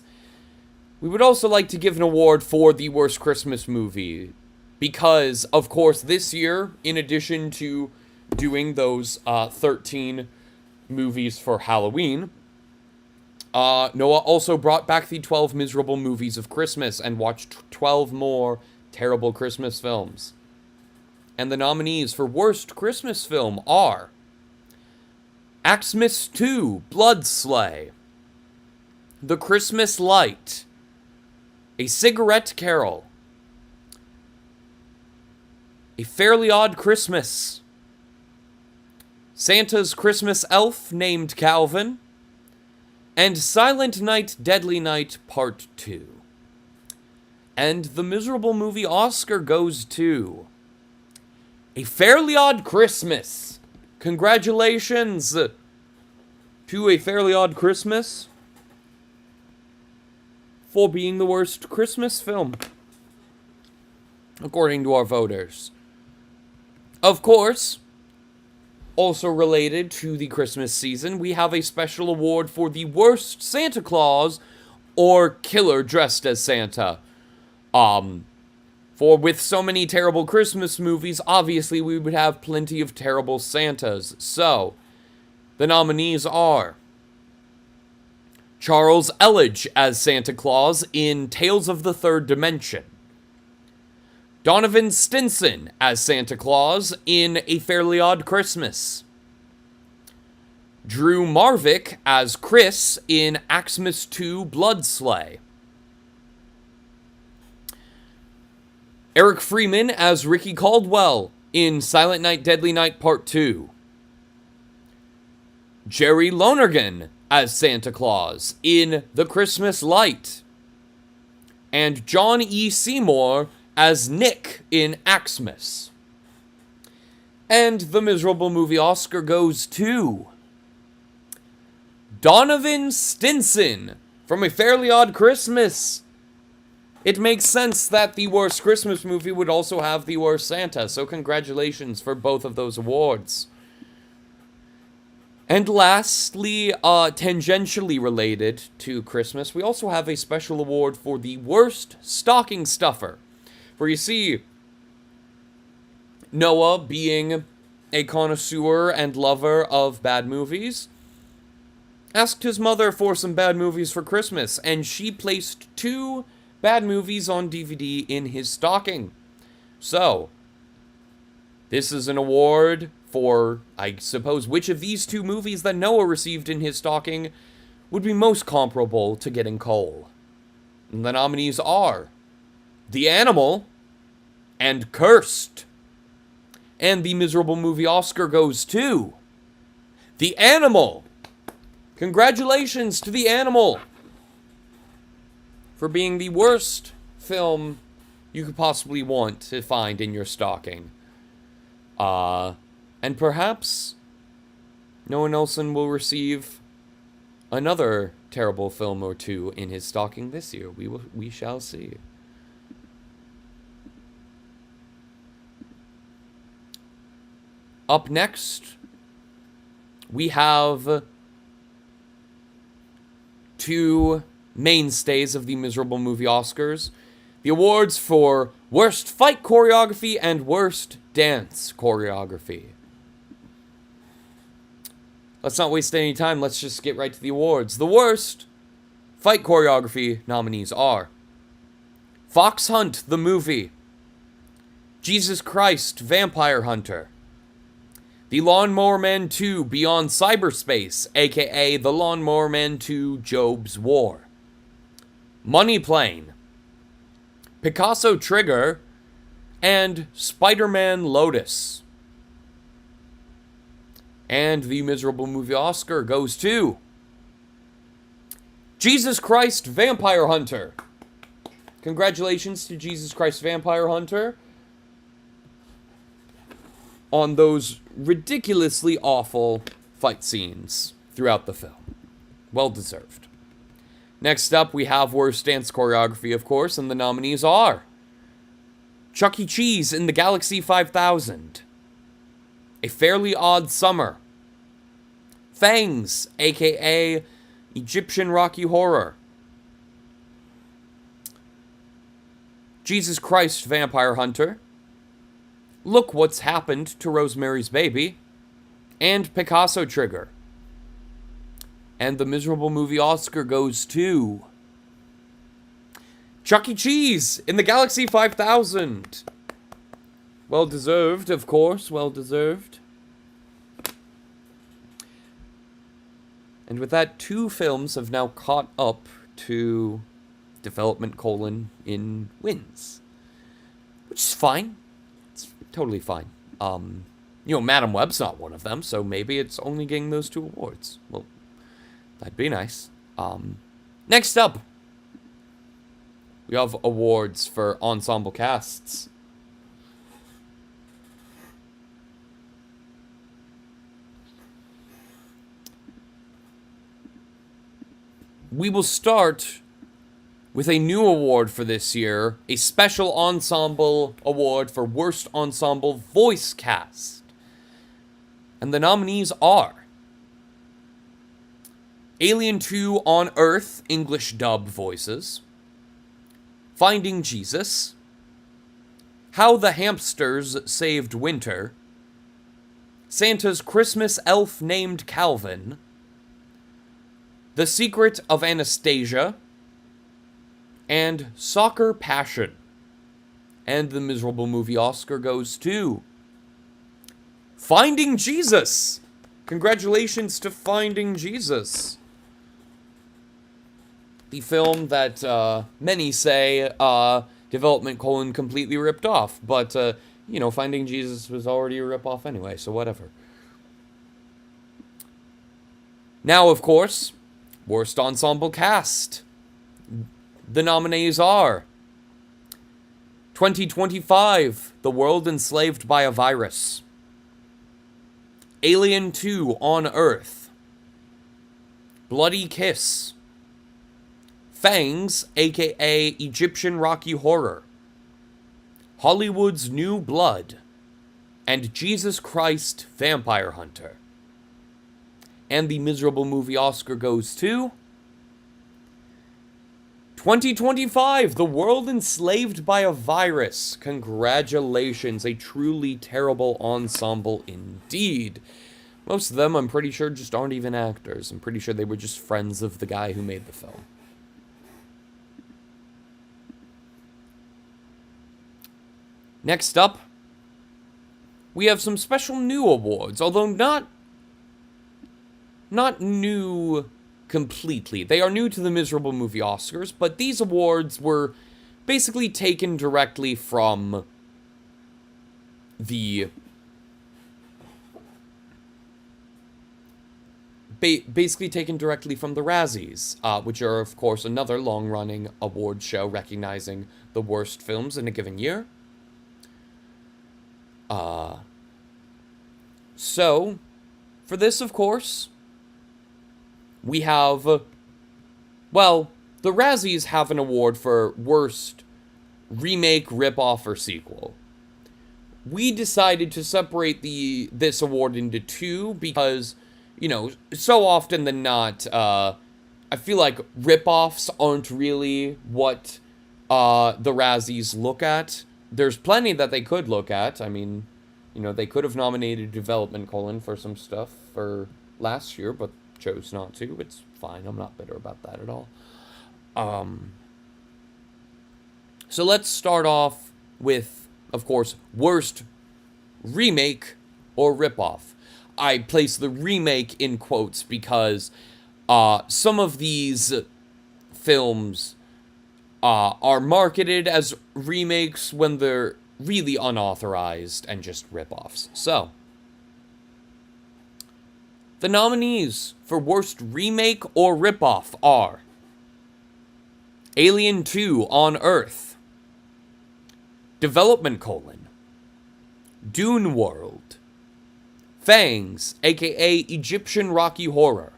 we would also like to give an award for the worst Christmas movie. Because, of course, this year, in addition to doing those 13 movies for Halloween, Noah also brought back the 12 miserable movies of Christmas and watched 12 more terrible Christmas films. And the nominees for worst Christmas film are Xmas 2, Blood Sleigh, The Christmas Light, A Cigarette Carol, A Fairly Odd Christmas, Santa's Christmas Elf named Calvin, and Silent Night, Deadly Night Part 2. And the miserable movie Oscar goes to A Fairly Odd Christmas. Congratulations to A Fairly Odd Christmas for being the worst Christmas film, according to our voters. Of course, also related to the Christmas season, we have a special award for the worst Santa Claus or killer dressed as Santa. For with so many terrible Christmas movies, obviously we would have plenty of terrible Santas. So, the nominees are Charles Elledge as Santa Claus in Tales of the Third Dimension, Donovan Stinson as Santa Claus in A Fairly Odd Christmas, Drew Marvick as Chris in Xmas 2 Blood Sleigh, Eric Freeman as Ricky Caldwell in Silent Night, Deadly Night Part 2. Jerry Lonergan as Santa Claus in The Christmas Light. And John E. Seymour as Nick in Xmas. And the miserable movie Oscar goes to Donovan Stinson from A Fairly Odd Christmas. It makes sense that the worst Christmas movie would also have the worst Santa, so congratulations for both of those awards. And lastly, tangentially related to Christmas, we also have a special award for the worst stocking stuffer. For you see, Noah, being a connoisseur and lover of bad movies, asked his mother for some bad movies for Christmas, and she placed 2 bad movies on DVD in his stocking. So, this is an award for, I suppose, which of these 2 movies that Noah received in his stocking would be most comparable to getting coal. And the nominees are The Animal and Cursed. And the miserable movie Oscar goes to The Animal. Congratulations to The Animal for being the worst film you could possibly want to find in your stocking. And perhaps Noah Nelson will receive another terrible film or 2 in his stocking this year. We shall see. Up next, we have 2 mainstays of the miserable movie Oscars. The awards for worst fight choreography and worst dance choreography. Let's not waste any time. Let's just get right to the awards. The worst fight choreography nominees are Fox Hunt, the movie, Jesus Christ, Vampire Hunter, The Lawnmower Man 2, Beyond Cyberspace, aka The Lawnmower Man 2, Job's War, Money Plane, Picasso Trigger, and Spider-Man Lotus. And the miserable movie Oscar goes to Jesus Christ Vampire Hunter. Congratulations to Jesus Christ Vampire Hunter on those ridiculously awful fight scenes throughout the film. Well deserved. Next up, we have worst dance choreography, of course, and the nominees are Chuck E. Cheese in the Galaxy 5000, A Fairly Odd Summer, Fangs, aka Egyptian Rocky Horror, Jesus Christ Vampire Hunter, Look What's Happened to Rosemary's Baby, and Picasso Trigger. And the miserable movie Oscar goes to Chuck E. Cheese in the Galaxy 5000. Well deserved, of course, well deserved. And with that, 2 films have now caught up to development : in wins. Which is fine. It's totally fine. Madam Web's not one of them, so maybe it's only getting those 2 awards. Well, that'd be nice. Next up, we have awards for ensemble casts. We will start with a new award for this year, a special ensemble award for Worst Ensemble Voice Cast. And the nominees are Alien 2 on Earth, English dub voices, Finding Jesus, How the Hamsters Saved Winter, Santa's Christmas Elf Named Calvin, The Secret of Anastasia, and Soccer Passion. And the miserable movie Oscar goes to Finding Jesus! Congratulations to Finding Jesus. The film that many say development : completely ripped off. But, Finding Jesus was already a rip-off anyway, so whatever. Now, of course, Worst Ensemble Cast. The nominees are 2025, The World Enslaved by a Virus, Alien 2 on Earth, Bloody Kiss, Fangs, aka Egyptian Rocky Horror, Hollywood's New Blood, and Jesus Christ Vampire Hunter. And the miserable movie Oscar goes to 2025, The World Enslaved by a Virus. Congratulations, a truly terrible ensemble indeed. Most of them, I'm pretty sure, just aren't even actors. I'm pretty sure they were just friends of the guy who made the film. Next up, we have some special new awards, although not new completely. They are new to the miserable movie Oscars, but these awards were basically taken directly from the Razzies, which are, of course, another long-running award show recognizing the worst films in a given year. So, for this, of course, we have, the Razzies have an award for worst remake, rip-off, or sequel. We decided to separate this award into two because, so often than not, I feel like rip-offs aren't really what the Razzies look at. There's plenty that they could look at. I mean, they could have nominated Development : for some stuff for last year, but chose not to. It's fine. I'm not bitter about that at all. So let's start off with, of course, worst remake or ripoff. I place the remake in quotes because some of these films are marketed as remakes when they're really unauthorized and just ripoffs. So, the nominees for worst remake or ripoff are Alien 2 on Earth, Development : Dune World, Fangs, aka Egyptian Rocky Horror,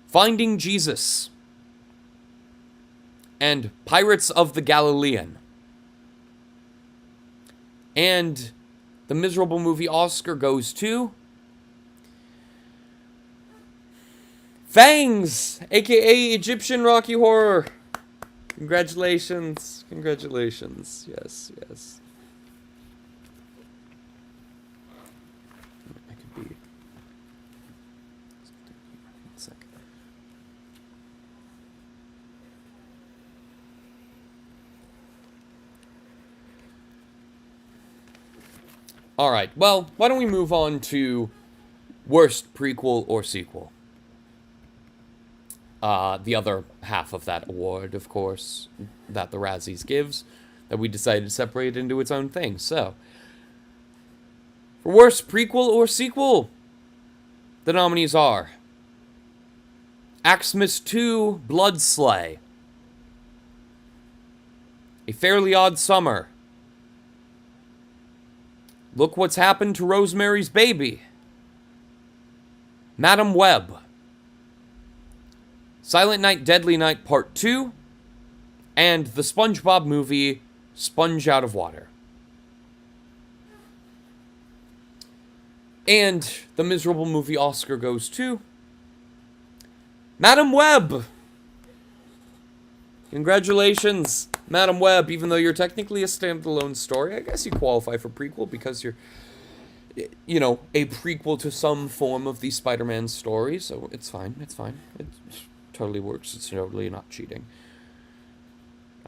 Finding Jesus, and Pirates of the Galilean. And the miserable movie Oscar goes to Fangs, aka Egyptian Rocky Horror. Congratulations. Congratulations. Yes, yes. I could be. One second. Alright, well, why don't we move on to worst prequel or sequel? The other half of that award, of course, that the Razzies gives, that we decided to separate into its own thing. So, for worst prequel or sequel, the nominees are Axmas 2: Bloodslay, A Fairly Odd Summer, Look What's Happened to Rosemary's Baby, Madam Web, Silent Night, Deadly Night Part 2, and the SpongeBob movie, Sponge Out of Water. And the miserable movie Oscar goes to Madam Web. Congratulations, Madam Web. Even though you're technically a standalone story, I guess you qualify for prequel because you're, you know, a prequel to some form of the Spider-Man story. So it's fine. It's fine. It totally works. It's totally not cheating.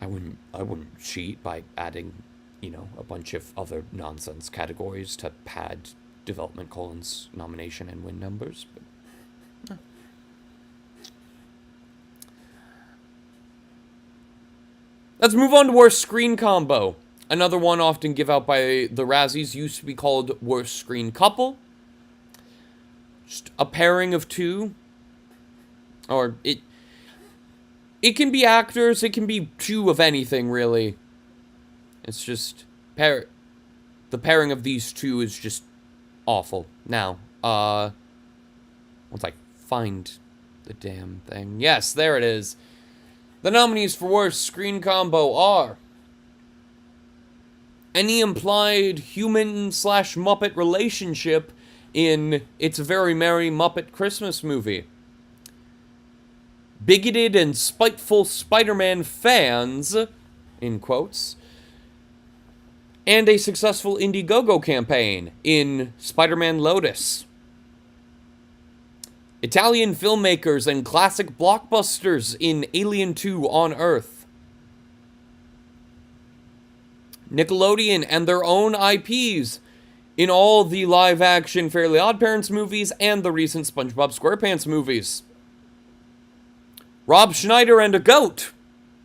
I wouldn't cheat by adding, you know, a bunch of other nonsense categories to pad Development Colin's nomination and win numbers, but let's move on to Worst Screen Combo. Another one often give out by the Razzies used to be called Worst Screen Couple. Just a pairing of two. Or it can be actors, it can be two of anything, really. It's just the pairing of these two is just awful. Now, once I find the damn thing. Yes, there it is. The nominees for Worst Screen Combo are any implied human/Muppet relationship in It's a Very Merry Muppet Christmas Movie. Bigoted and spiteful Spider-Man fans, in quotes, and a successful Indiegogo campaign in Spider-Man Lotus. Italian filmmakers and classic blockbusters in Alien 2 on Earth. Nickelodeon and their own IPs in all the live-action Fairly OddParents movies and the recent SpongeBob SquarePants movies. Rob Schneider and a goat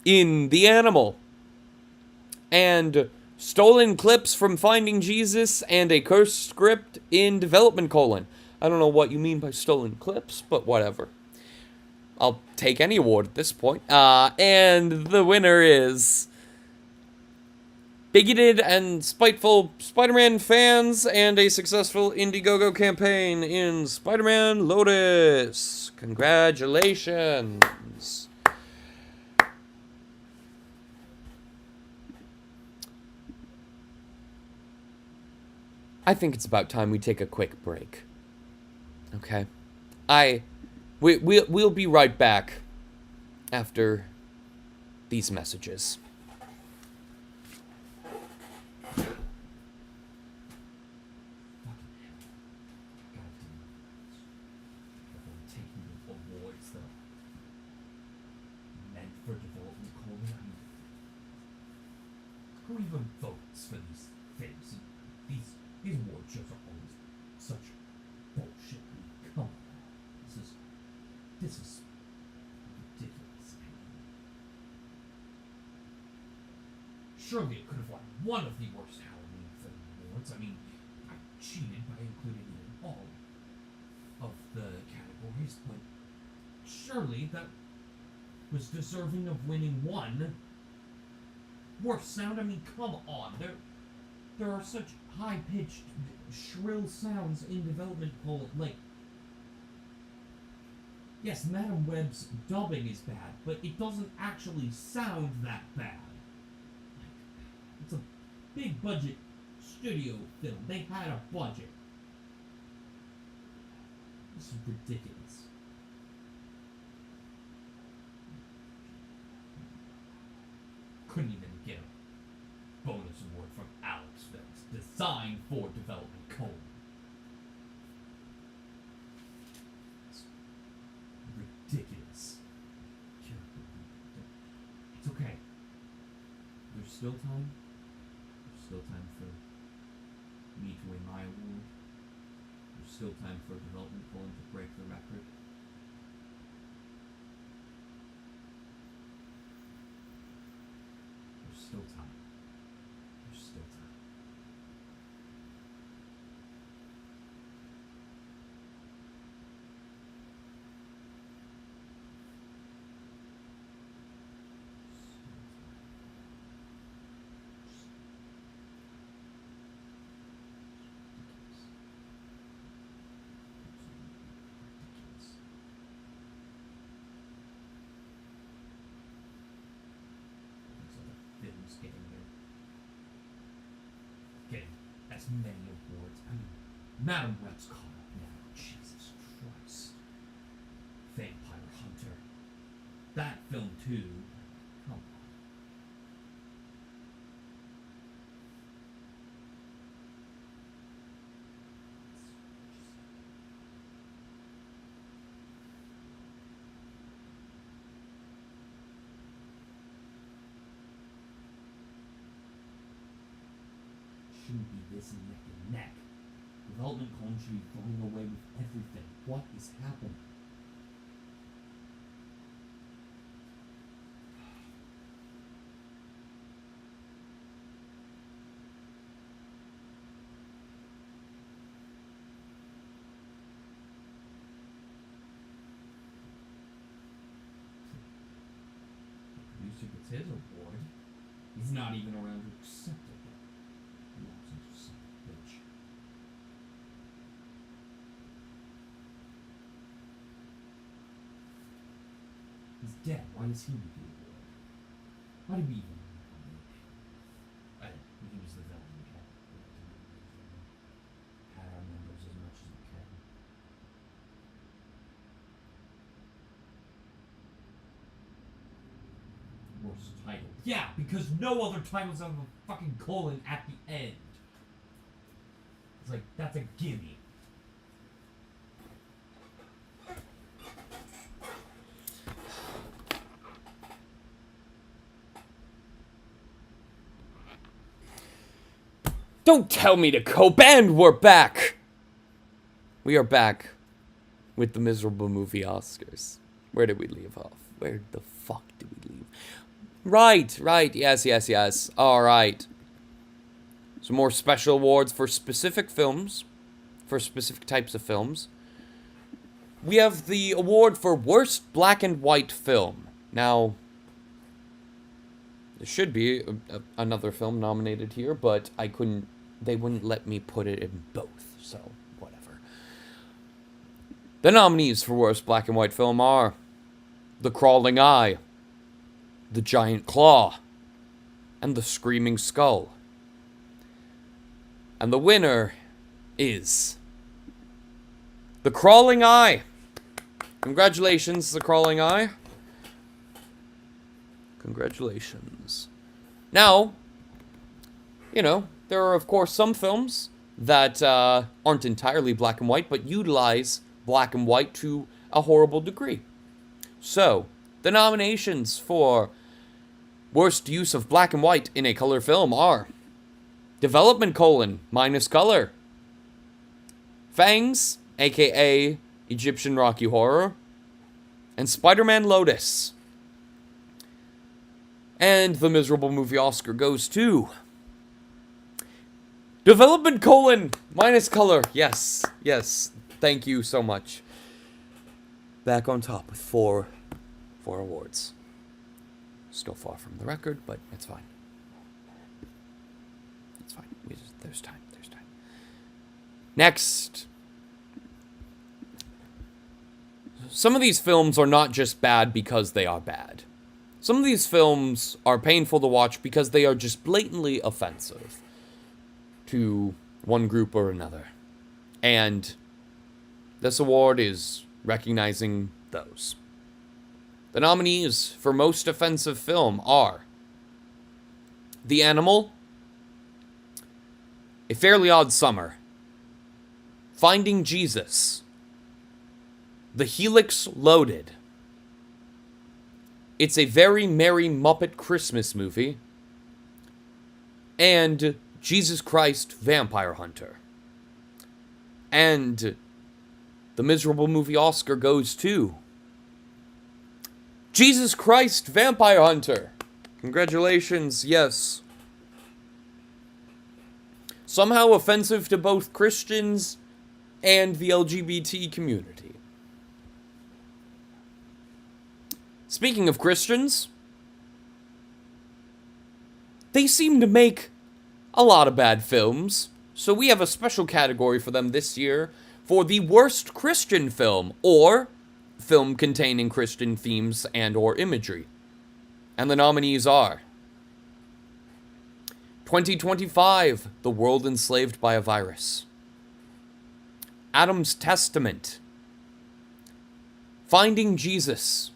in The Animal. And stolen clips from Finding Jesus and a cursed script in Development Colon. I don't know what you mean by stolen clips, but whatever. I'll take any award at this point. And the winner is bigoted and spiteful Spider-Man fans and a successful Indiegogo campaign in Spider-Man Lotus. Congratulations. I think it's about time we take a quick break. Okay? We'll be right back after these messages. Who even votes for these things? These award shows are always such bullshit. Come on. This is ridiculous. Surely it could have won one of the worst Halloween film awards. I mean, I cheated by including it in all of the categories, but surely that was deserving of winning one. Worst sound? I mean, come on. There are such high-pitched, shrill sounds in Development Colon. Like, yes, Madam Web's dubbing is bad, but it doesn't actually sound that bad. It's a big-budget studio film. They had a budget. This is ridiculous. Couldn't even get a bonus award from Alex Films, designed for Development Colon. It's ridiculous. It's okay. There's still time. There's still time for me to win my award. There's still time for Development Colon to break the record. Still time. There's still time. Ridiculous. many awards. I mean, Madam Web's caught up now. Jesus Christ. Vampire Hunter. That film, too. Come on. Shouldn't be this neck and neck. Development Colin should be going away with everything. What is happening? The producer gets his award. He's not even around to accept it. Son of a bitch. He's dead. Why does he need the award? Why did we even he was the villain. We had to pad our numbers as much as we can. Worst title. Yeah, because no other titles have a fucking colon at the end. It's like, that's a gimme. Don't tell me to cope, and we're back! We are back with the miserable movie Oscars. Where did we leave off? Where the fuck did we leave? Right, yes. Alright. Some more special awards for specific films, for specific types of films. We have the award for Worst Black and White Film. Now, there should be another film nominated here, but they wouldn't let me put it in both, so whatever. The nominees for Worst Black and White Film are The Crawling Eye, The Giant Claw, and The Screaming Skull. And the winner is The Crawling Eye. Congratulations, The Crawling Eye. Congratulations. Now, there are, of course, some films that aren't entirely black and white, but utilize black and white to a horrible degree. So, the nominations for worst use of black and white in a color film are Development Colon minus color, Fangs, aka Egyptian Rocky Horror, and Spider-Man Lotus. And the miserable movie Oscar goes to Development Colon minus color. Yes. Thank you so much. Back on top with four awards. Still far from the record, but it's fine. It's fine. There's time. Next. Some of these films are not just bad because they are bad. Some of these films are painful to watch because they are just blatantly offensive to one group or another. And this award is recognizing those. The nominees for most offensive film are The Animal, A Fairly Odd Summer, Finding Jesus, The Helix Loaded, It's a Very Merry Muppet Christmas Movie, and Jesus Christ Vampire Hunter. And the miserable movie Oscar goes to Jesus Christ Vampire Hunter. Congratulations, yes. Somehow offensive to both Christians and the LGBT community. Speaking of Christians, they seem to make a lot of bad films, so we have a special category for them this year for the worst Christian film, or film containing Christian themes and or imagery. And the nominees are 2025, The World Enslaved by a Virus. Adam's Testament. Finding Jesus.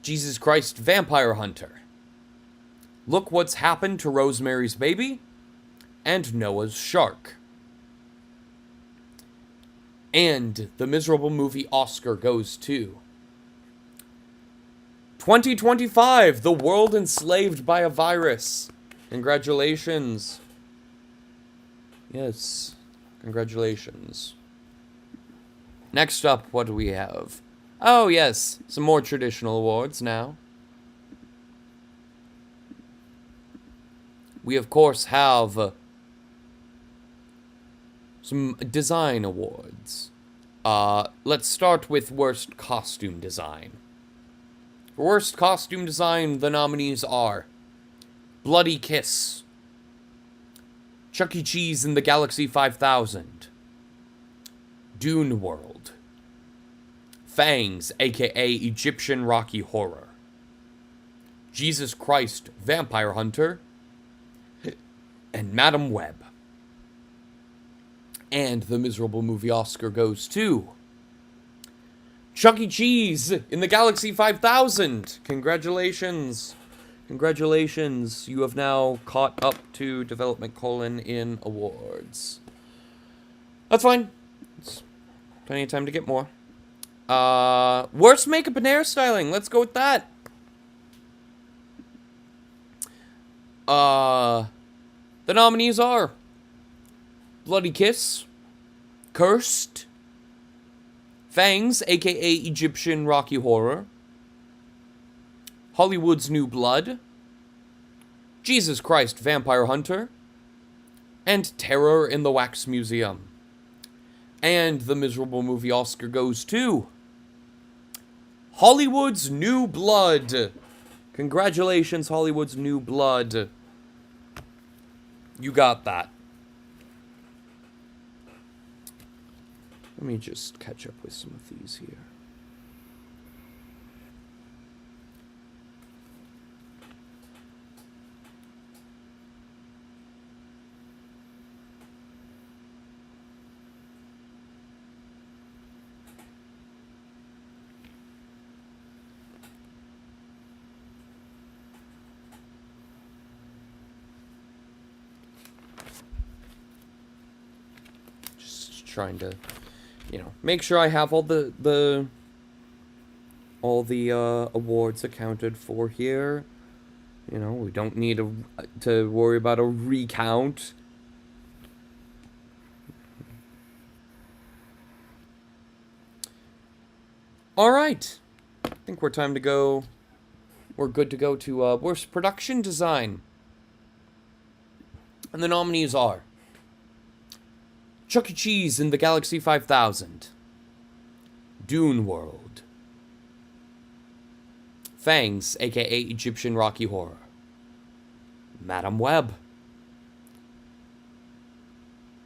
Jesus Christ Vampire Hunter. Look What's Happened to Rosemary's Baby. And Noah's Shark. And the miserable movie Oscar goes to 2025, The World Enslaved by a Virus. Congratulations. Yes, congratulations. Next up, what do we have? Oh, yes, some more traditional awards now. We, of course, have some design awards. Let's start with Worst Costume Design. For Worst Costume Design, the nominees are Bloody Kiss, Chuck E. Cheese in the Galaxy 5000, Dune World, Fangs, aka Egyptian Rocky Horror, Jesus Christ Vampire Hunter, and Madam Web. And the miserable movie Oscar goes to Chuck E. Cheese in the Galaxy 5000. Congratulations. Congratulations. You have now caught up to Development : in awards. That's fine. It's plenty of time to get more. Worst makeup and hairstyling. Let's go with that. The nominees are Bloody Kiss, Cursed, Fangs, aka Egyptian Rocky Horror, Hollywood's New Blood, Jesus Christ Vampire Hunter, and Terror in the Wax Museum. And the miserable movie Oscar goes to Hollywood's New Blood. Congratulations, Hollywood's New Blood. You got that. Let me just catch up with some of these here. Just trying to, make sure I have all the awards accounted for here. We don't need to worry about a recount. All right, I think we're time to go. We're good to go to worst production design, and the nominees are Chuck E. Cheese in the Galaxy 5000, Dune World, Fangs, aka Egyptian Rocky Horror, Madam Web,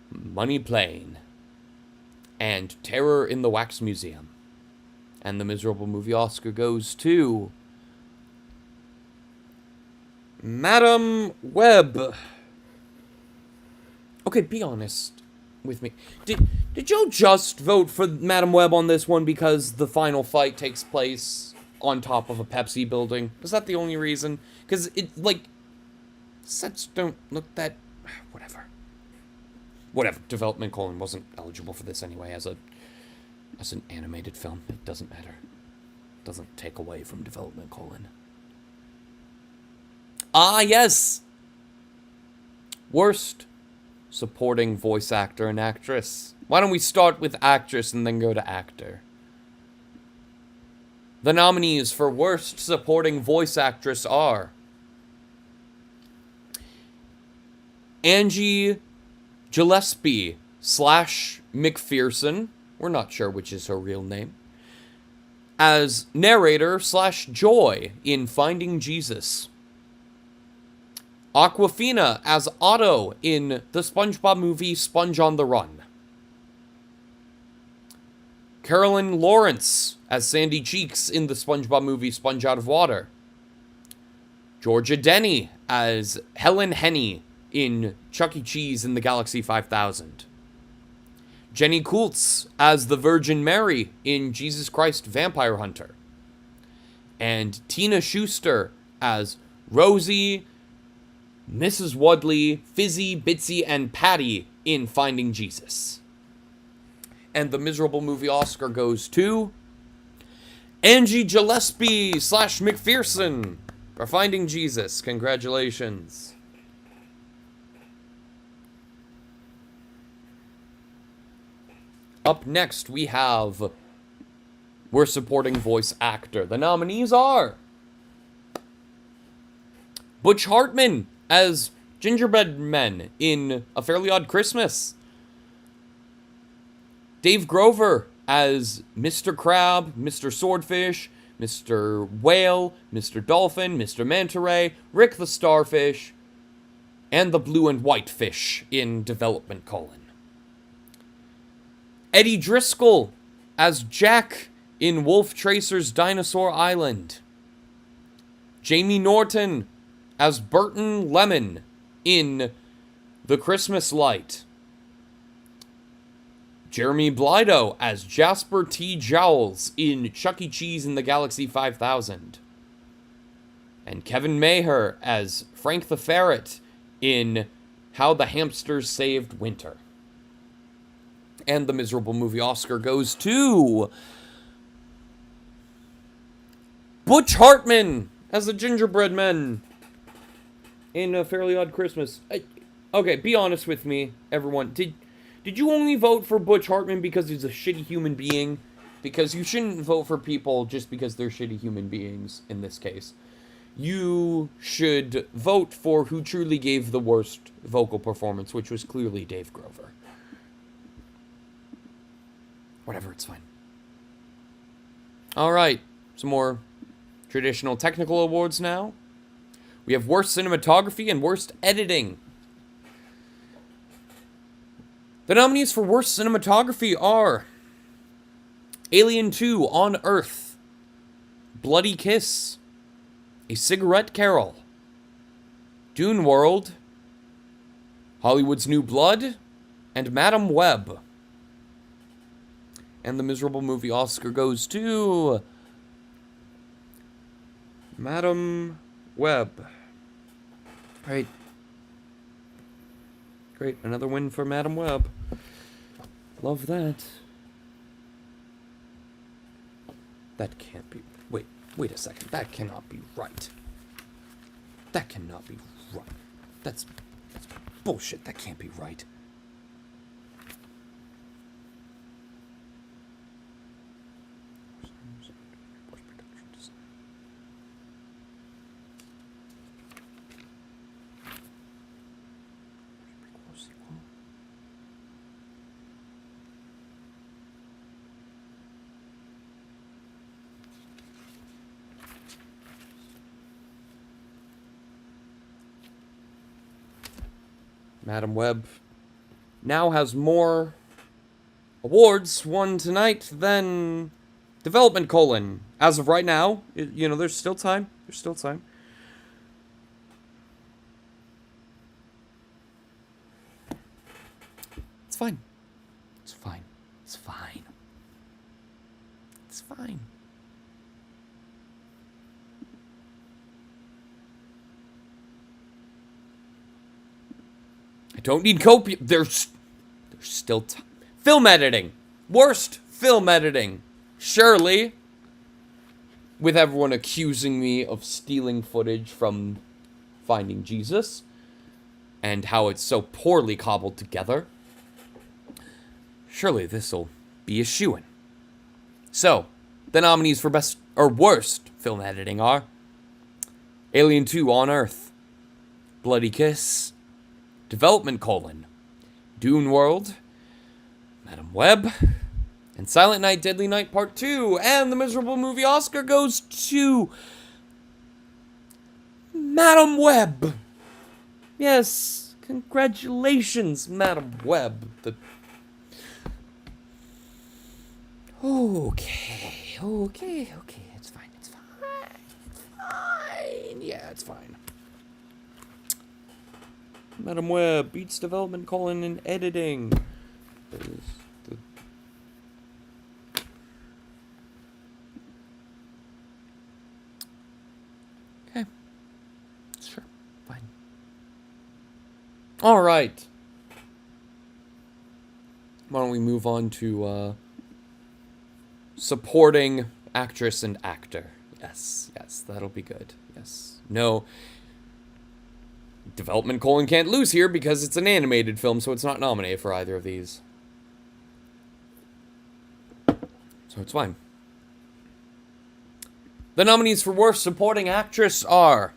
Money Plane, and Terror in the Wax Museum. And the miserable movie Oscar goes to Madam Web. Okay, be honest with me. Did you just vote for Madam Web on this one because the final fight takes place on top of a Pepsi building? Was that the only reason? Because sets don't look that... Whatever. Development : wasn't eligible for this anyway as an animated film. It doesn't matter. It doesn't take away from Development : Ah, yes! Worst supporting voice actor and actress. Why don't we start with actress and then go to actor? The nominees for worst supporting voice actress are Angie Gillespie / McPherson, we're not sure which is her real name, as narrator / Joy in Finding Jesus. Awkwafina as Otto in the SpongeBob movie Sponge on the Run. Carolyn Lawrence as Sandy Cheeks in the SpongeBob movie Sponge Out of Water. Georgia Denny as Helen Henny in Chuck E. Cheese in the Galaxy 5000. Jenny Cooltz as the Virgin Mary in Jesus Christ Vampire Hunter. And Tina Schuster as Rosie, Mrs. Wadley, Fizzy, Bitsy, and Patty in Finding Jesus. And the miserable movie Oscar goes to Angie Gillespie / McPherson for Finding Jesus. Congratulations. Up next, we have Worst Supporting Voice Actor. The nominees are Butch Hartman as Gingerbread Men in A Fairly Odd Christmas. Dave Grover as Mr. Crab, Mr. Swordfish, Mr. Whale, Mr. Dolphin, Mr. Manta Ray, Rick the Starfish, and the Blue and White Fish in Development: Eddie Driscoll as Jack in Wolf Tracer's Dinosaur Island. Jamie Norton as Burton Lemon in The Christmas Light. Jeremy Blido as Jasper T. Jowls in Chuck E. Cheese in the Galaxy 5000. And Kevin Maher as Frank the Ferret in How the Hamsters Saved Winter. And the miserable movie Oscar goes to Butch Hartman as the Gingerbread Men in A Fairly Odd Christmas. Okay, be honest with me, everyone. Did you only vote for Butch Hartman because he's a shitty human being? Because you shouldn't vote for people just because they're shitty human beings, in this case. You should vote for who truly gave the worst vocal performance, which was clearly Dave Grover. Whatever, it's fine. Alright, some more traditional technical awards now. We have Worst Cinematography and Worst Editing. The nominees for Worst Cinematography are Alien 2 On Earth, Bloody Kiss, A Cigarette Carol, Dune World, Hollywood's New Blood, and Madam Web. And the miserable movie Oscar goes to Madam Web. Right. Great, another win for Madam Web. Love that. That can't be... Wait a second. That cannot be right. That cannot be right. That's bullshit. That can't be right. Madam Web now has more awards won tonight than Development: As of right now, there's still time. There's still time. It's fine. It's fine. It's fine. It's fine. I don't need copy. There's still time. Film editing. Worst film editing. Surely. With everyone accusing me of stealing footage from Finding Jesus. And how it's so poorly cobbled together. Surely this'll be a shoo-in. So, the nominees for best or worst film editing are Alien 2 On Earth, Bloody Kiss, Development: Dune World, Madam Web, and Silent Night, Deadly Night Part 2. And the miserable movie Oscar goes to Madam Web. Yes, congratulations, Madam Web. Okay, it's fine. Yeah, it's fine. Madam Web beats development colon in editing. Okay. Sure. Fine. All right. Why don't we move on to supporting actress and actor? Yes, that'll be good. Yes. No. Development colon can't lose here because it's an animated film, so it's not nominated for either of these. So it's fine. The nominees for Worst Supporting Actress are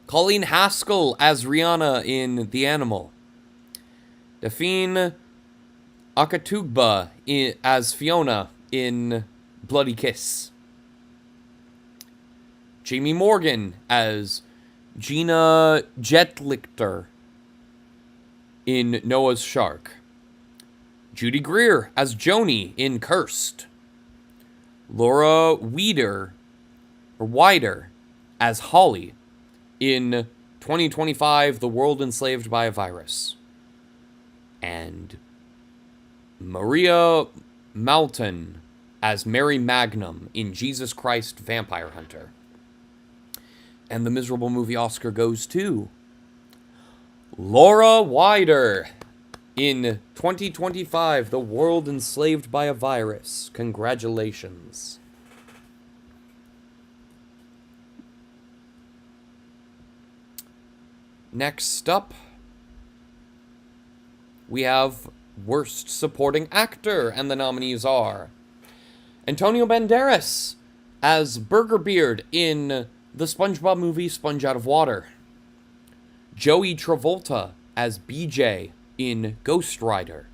Colleen Haskell as Rihanna in The Animal, Daphne Akatugba as Fiona in Bloody Kiss, Jamie Morgan as Gina Jetlichter in Noah's Shark, Judy Greer as Joni in Cursed, Laura Wider as Holly in 2025 The World Enslaved by a Virus, and Maria Malton as Mary Magnum in Jesus Christ Vampire Hunter. And the miserable movie Oscar goes to Laura Wider in 2025 The World Enslaved by a Virus. Congratulations. Next up, we have Worst Supporting Actor, and the nominees are Antonio Banderas as Burger Beard in the SpongeBob movie Sponge Out of Water, Joey Travolta as BJ in Ghost Rider,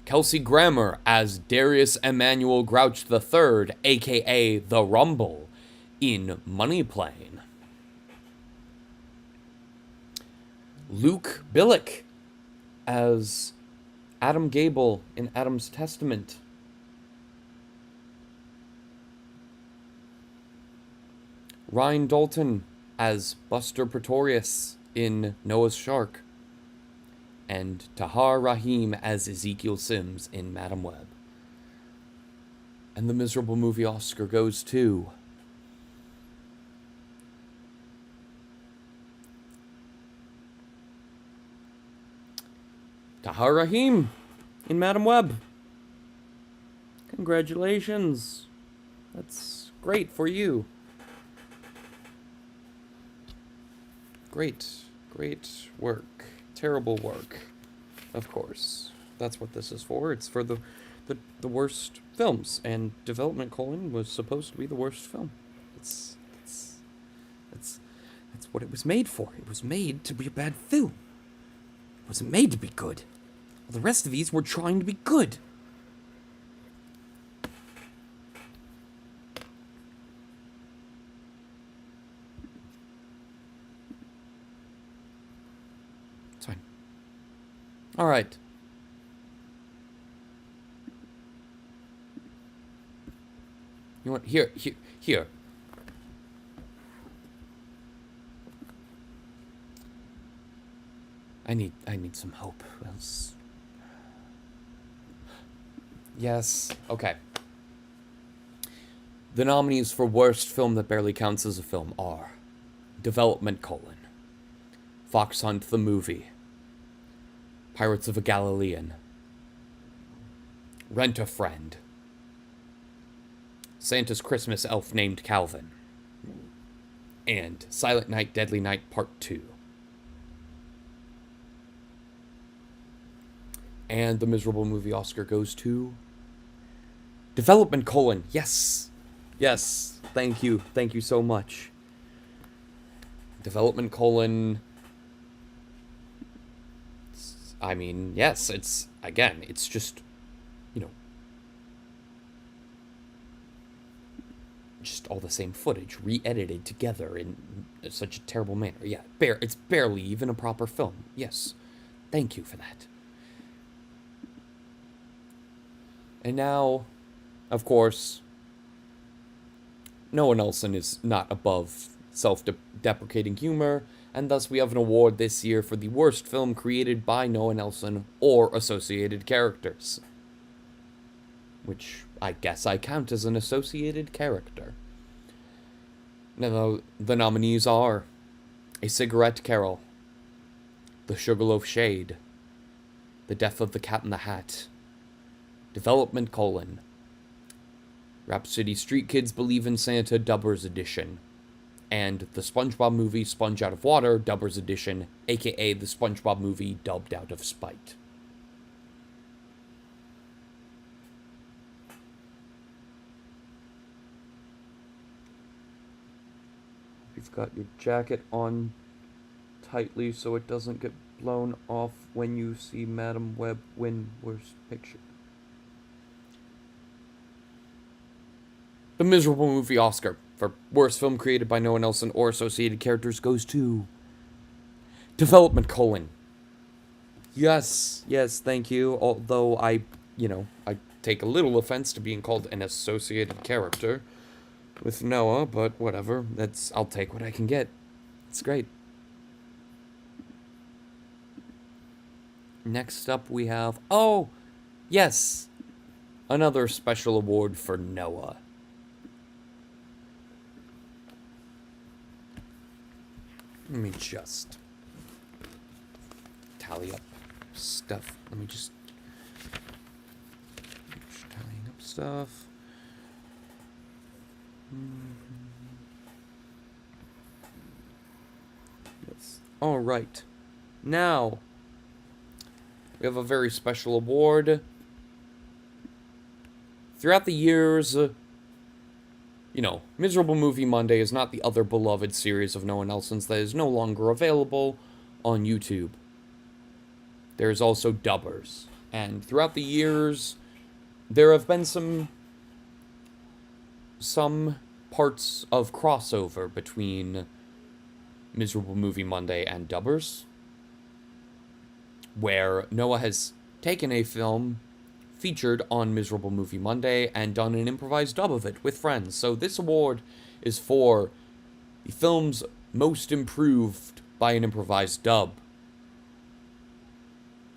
Kelsey Grammer as Darius Emmanuel Grouch III, aka The Rumble, in Money Plane, Luke Billick as Adam Gable in Adam's Testament, Ryan Dalton as Buster Pretorius in Noah's Shark, and Tahar Rahim as Ezekiel Sims in Madam Web. And the miserable movie Oscar goes to Tahar Rahim in Madam Web. Congratulations. That's great for you. Great work. Terrible work. Of course. That's what this is for. It's for the worst films. And Development Colon was supposed to be the worst film. That's what it was made for. It was made to be a bad film. It wasn't made to be good. Well, the rest of these were trying to be good. It's fine. All right. You want here. I need some hope. Yes. Okay. The nominees for worst film that barely counts as a film are Development Colon, Fox Hunt the Movie, Pirates of a Galilean, Rent a Friend, Santa's Christmas Elf Named Calvin, and Silent Night, Deadly Night Part 2. And the miserable movie Oscar goes to Development Colon. Yes. Thank you so much. Development Colon. I mean, yes, it's just, just all the same footage re-edited together in such a terrible manner. Yeah, it's barely even a proper film. Yes. Thank you for that. And now, of course, Noah Nelson is not above self-deprecating humor, and thus we have an award this year for the worst film created by Noah Nelson or associated characters. Which I guess I count as an associated character. Now, the nominees are A Cigarette Carol, The Sugarloaf Shade, The Death of the Cat in the Hat, Development: Rhapsody Street Kids Believe in Santa Dubbers Edition, and the SpongeBob movie Sponge Out of Water Dubbers Edition, aka the SpongeBob movie dubbed out of spite. You've got your jacket on tightly so it doesn't get blown off when you see Madam Web win Worst Picture. The miserable movie Oscar for worst film created by Noah Nelson or associated characters goes to Development: Yes, thank you. Although I take a little offense to being called an associated character with Noah, but whatever. I'll take what I can get. It's great. Next up we have, another special award for Noah. Let me just tally up stuff. Tallying up stuff. Yes. All right. Now, we have a very special award. Throughout the years, Miserable Movie Monday is not the other beloved series of Noah Nelson's that is no longer available on YouTube. There's also dubbers. And throughout the years, there have been some parts of crossover between Miserable Movie Monday and dubbers, where Noah has taken a film featured on Miserable Movie Monday and done an improvised dub of it with friends. So this award is for the films most improved by an improvised dub.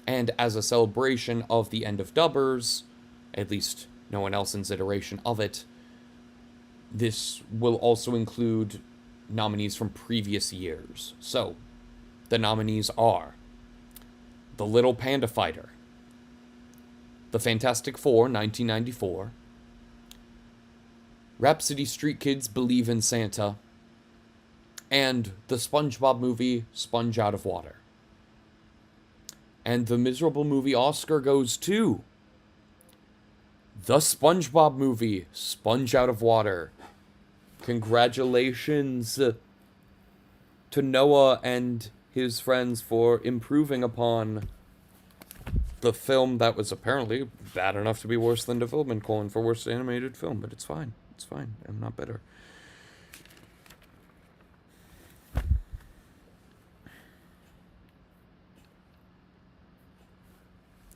And as a celebration of the end of dubbers, at least Noah Nelson's iteration of it, this will also include nominees from previous years. So, the nominees are The Little Panda Fighter, The Fantastic Four, 1994, Rhapsody Street Kids Believe in Santa, and the SpongeBob movie Sponge Out of Water. And the miserable movie Oscar goes to the SpongeBob movie Sponge Out of Water. Congratulations to Noah and his friends for improving upon the film that was apparently bad enough to be worse than Development: for worst animated film, but it's fine. It's fine. I'm not bitter.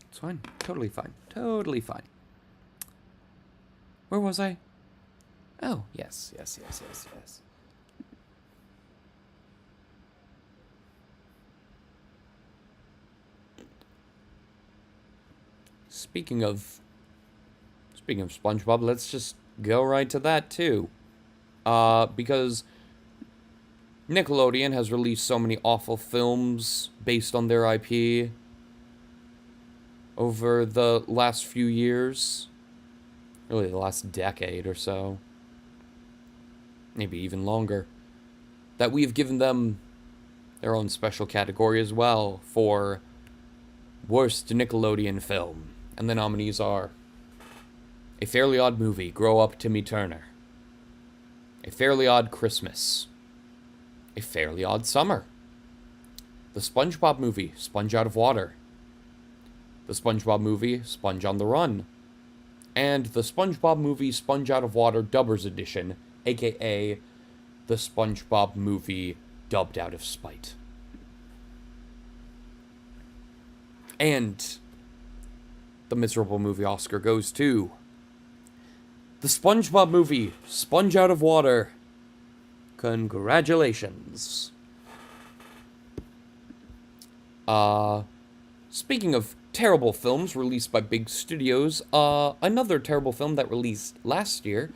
It's fine. Totally fine. Totally fine. Where was I? Oh, yes. Speaking of SpongeBob, let's just go right to that too. Because Nickelodeon has released so many awful films based on their IP over the last few years. Really, the last decade or so. Maybe even longer. That we've given them their own special category as well for Worst Nickelodeon Film. And the nominees are A Fairly Odd Movie, Grow Up Timmy Turner, A Fairly Odd Christmas, A Fairly Odd Summer, The SpongeBob Movie, Sponge Out of Water, The SpongeBob Movie, Sponge on the Run, and The SpongeBob Movie, Sponge Out of Water Dubbers Edition, aka The SpongeBob Movie Dubbed Out of Spite. And the miserable movie Oscar goes to the SpongeBob Movie, Sponge Out of Water. Congratulations. Speaking of terrible films released by big studios, another terrible film that released last year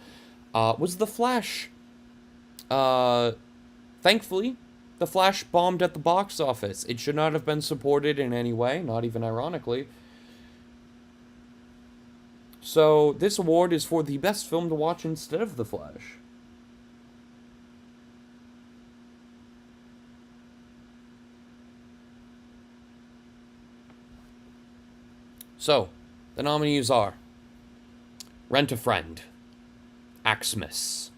was The Flash. Thankfully, The Flash bombed at the box office. It should not have been supported in any way, not even ironically. So, this award is for the best film to watch instead of The Flash. So, the nominees are Rent-A-Friend, Axmas,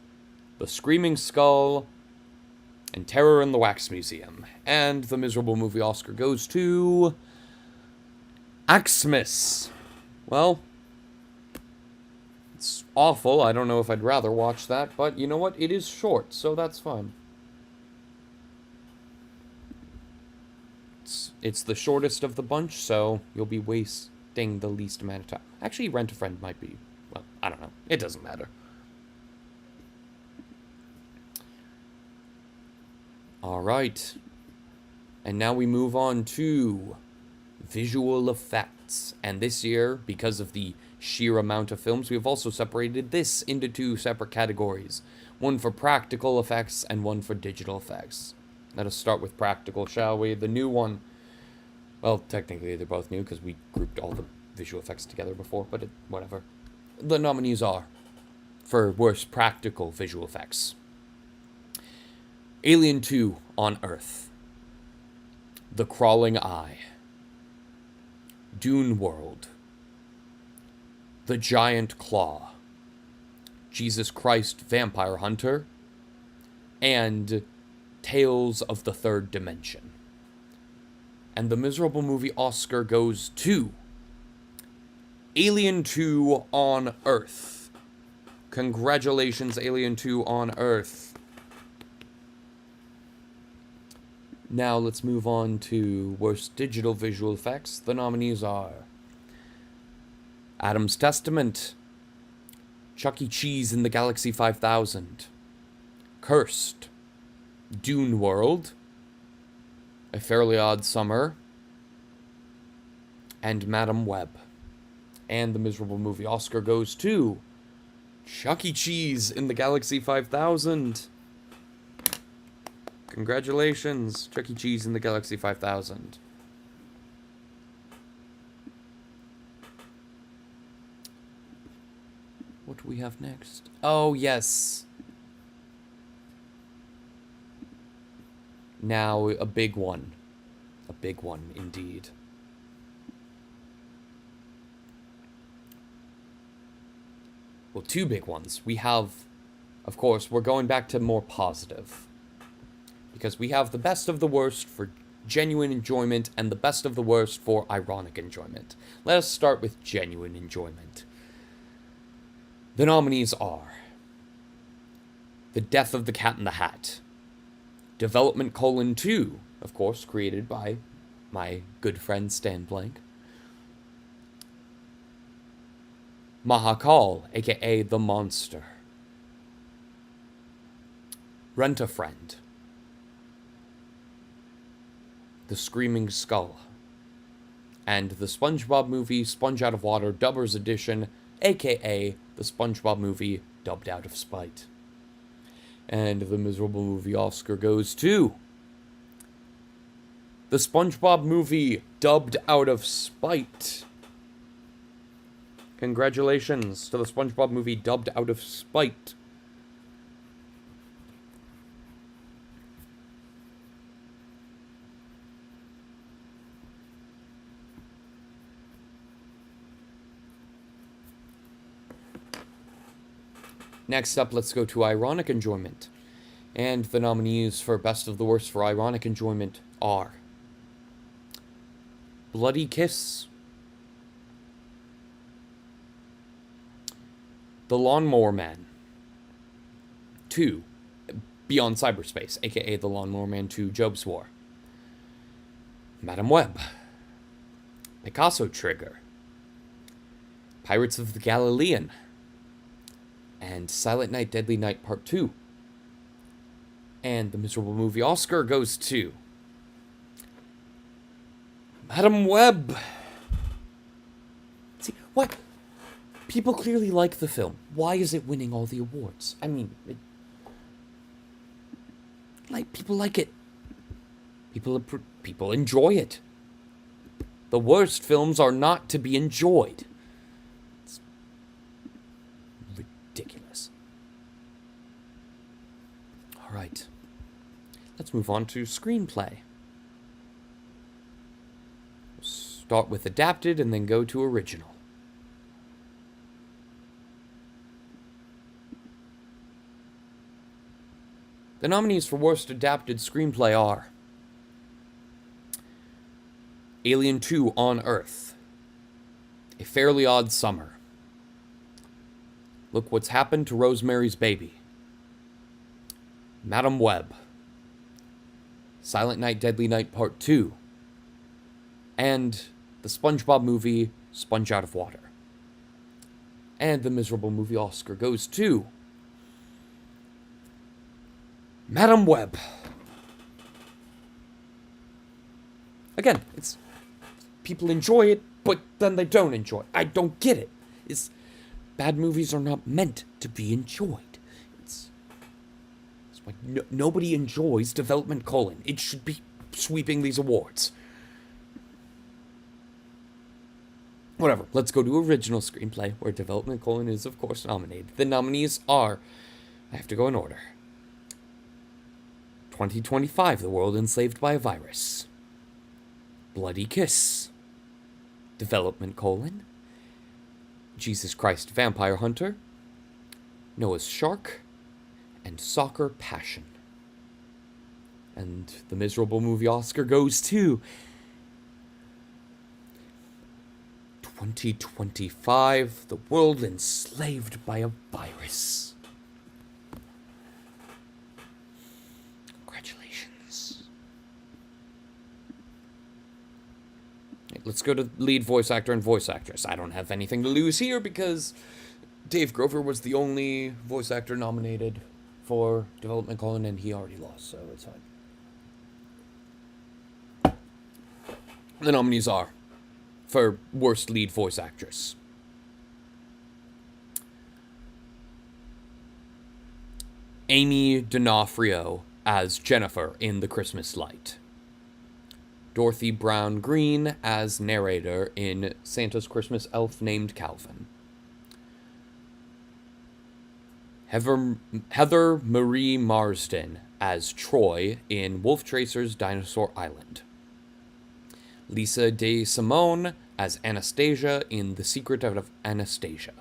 The Screaming Skull, and Terror in the Wax Museum. And the miserable movie Oscar goes to Axmas. Well, it's awful. I don't know if I'd rather watch that, but you know what? It is short, so that's fine. It's the shortest of the bunch, so you'll be wasting the least amount of time. Actually, Rent-A-Friend might be, well, I don't know. It doesn't matter. Alright. And now we move on to visual effects. And this year, because of the sheer amount of films, we have also separated this into two separate categories. One for practical effects and one for digital effects. Let us start with practical, shall we? The new one, well, technically they're both new because we grouped all the visual effects together before, but whatever. The nominees are, for worst practical visual effects, Alien 2 on Earth, The Crawling Eye, Dune World, The Giant Claw, Jesus Christ Vampire Hunter, and Tales of the Third Dimension. And the miserable movie Oscar goes to Alien 2 on Earth. Congratulations, Alien 2 on Earth. Now let's move on to worst digital visual effects. The nominees are Adam's Testament, Chuck E. Cheese in the Galaxy 5000, Cursed, Dune World, A Fairly Odd Summer, and Madam Web. And the miserable movie Oscar goes to Chuck E. Cheese in the Galaxy 5000. Congratulations, Chuck E. Cheese in the Galaxy 5000. What do we have next? Oh, yes. Now, a big one. A big one, indeed. Well, two big ones. We have, of course, we're going back to more positive. Because we have the best of the worst for genuine enjoyment and the best of the worst for ironic enjoyment. Let us start with genuine enjoyment. The nominees are The Death of the Cat in the Hat, Development: 2, of course, created by my good friend Stan Blank, Mahakal, aka The Monster, Rent-A-Friend, The Screaming Skull, and the SpongeBob movie Sponge Out of Water Dubbers Edition, aka the SpongeBob movie dubbed out of spite. And the miserable movie Oscar goes to the SpongeBob movie dubbed out of spite. Congratulations to the SpongeBob movie dubbed out of spite. Next up, let's go to ironic enjoyment. And the nominees for Best of the Worst for ironic enjoyment are Bloody Kiss, The Lawnmower Man 2, Beyond Cyberspace, aka The Lawnmower Man 2 Job's War, Madam Web, Picasso Trigger, Pirates of the Galilean, and Silent Night, Deadly Night Part 2. And the miserable movie Oscar goes to Madam Web. See, what? People clearly like the film. Why is it winning all the awards? I mean, people like it. People enjoy it. The worst films are not to be enjoyed. It's ridiculous. All right. Let's move on to screenplay. We'll start with adapted and then go to original. The nominees for Worst Adapted Screenplay are Alien 2 on Earth, A Fairly Odd Summer, Look What's Happened to Rosemary's Baby, Madam Web, Silent Night, Deadly Night Part 2, and the SpongeBob movie Sponge Out of Water. And the miserable movie Oscar goes to Madam Web. Again, it's people enjoy it, but then they don't enjoy it. I don't get it. Bad movies are not meant to be enjoyed. It's like nobody enjoys Development: It should be sweeping these awards. Whatever. Let's go to original screenplay, where Development: is of course nominated. The nominees are, I have to go in order: 2025, The World Enslaved by a Virus, Bloody Kiss, Development: Jesus Christ Vampire Hunter, Noah's Shark, and Soccer Passion. And the miserable movie Oscar goes to 2025, The World Enslaved by a Virus. Congratulations. Let's go to lead voice actor and voice actress. I don't have anything to lose here because Dave Grover was the only voice actor nominated for Development: and he already lost, so it's fine. The nominees are for Worst Lead Voice Actress: Amy D'Onofrio as Jennifer in The Christmas Light, Dorothy Brown Green as narrator in Santa's Christmas Elf Named Calvin, Heather Marie Marsden as Troy in Wolf Tracer's Dinosaur Island, Lisa De Simone as Anastasia in The Secret of Anastasia,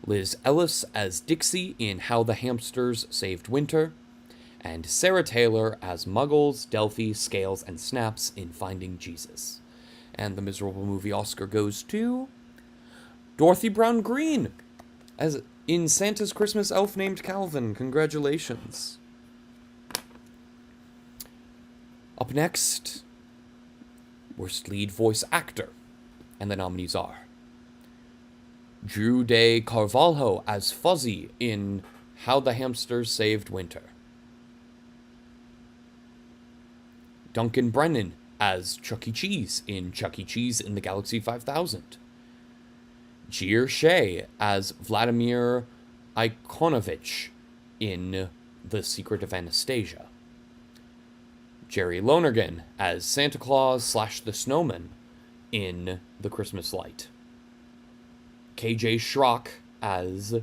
Liz Ellis as Dixie in How the Hamsters Saved Winter, and Sarah Taylor as Muggles, Delphi, Scales, and Snaps in Finding Jesus. And the miserable movie Oscar goes to Dorothy Brown Green as in Santa's Christmas Elf Named Calvin. Congratulations. Up next, Worst Lead Voice Actor. And the nominees are Drew de Carvalho as Fuzzy in How the Hamsters Saved Winter, Duncan Brennan as Chuck E. Cheese in Chuck E. Cheese in the Galaxy 5000, Jeer Shea as Vladimir Ikonovich in The Secret of Anastasia, Jerry Lonergan as Santa Claus / the Snowman in The Christmas Light, KJ Schrock as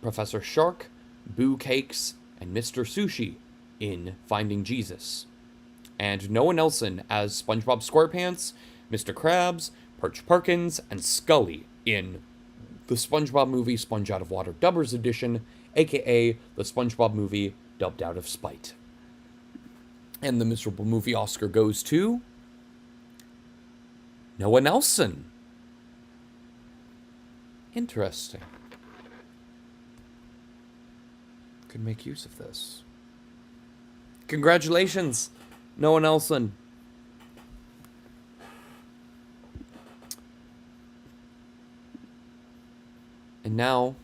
Professor Shark, Boo Cakes, and Mr. Sushi in Finding Jesus, and Noah Nelson as SpongeBob SquarePants, Mr. Krabs, Perch Perkins, and Scully in the SpongeBob movie Sponge Out of Water Dubbers Edition, aka the SpongeBob movie dubbed out of spite. And the miserable movie Oscar goes to Noah Nelson. Interesting. Could make use of this. Congratulations, Noah Nelson. And now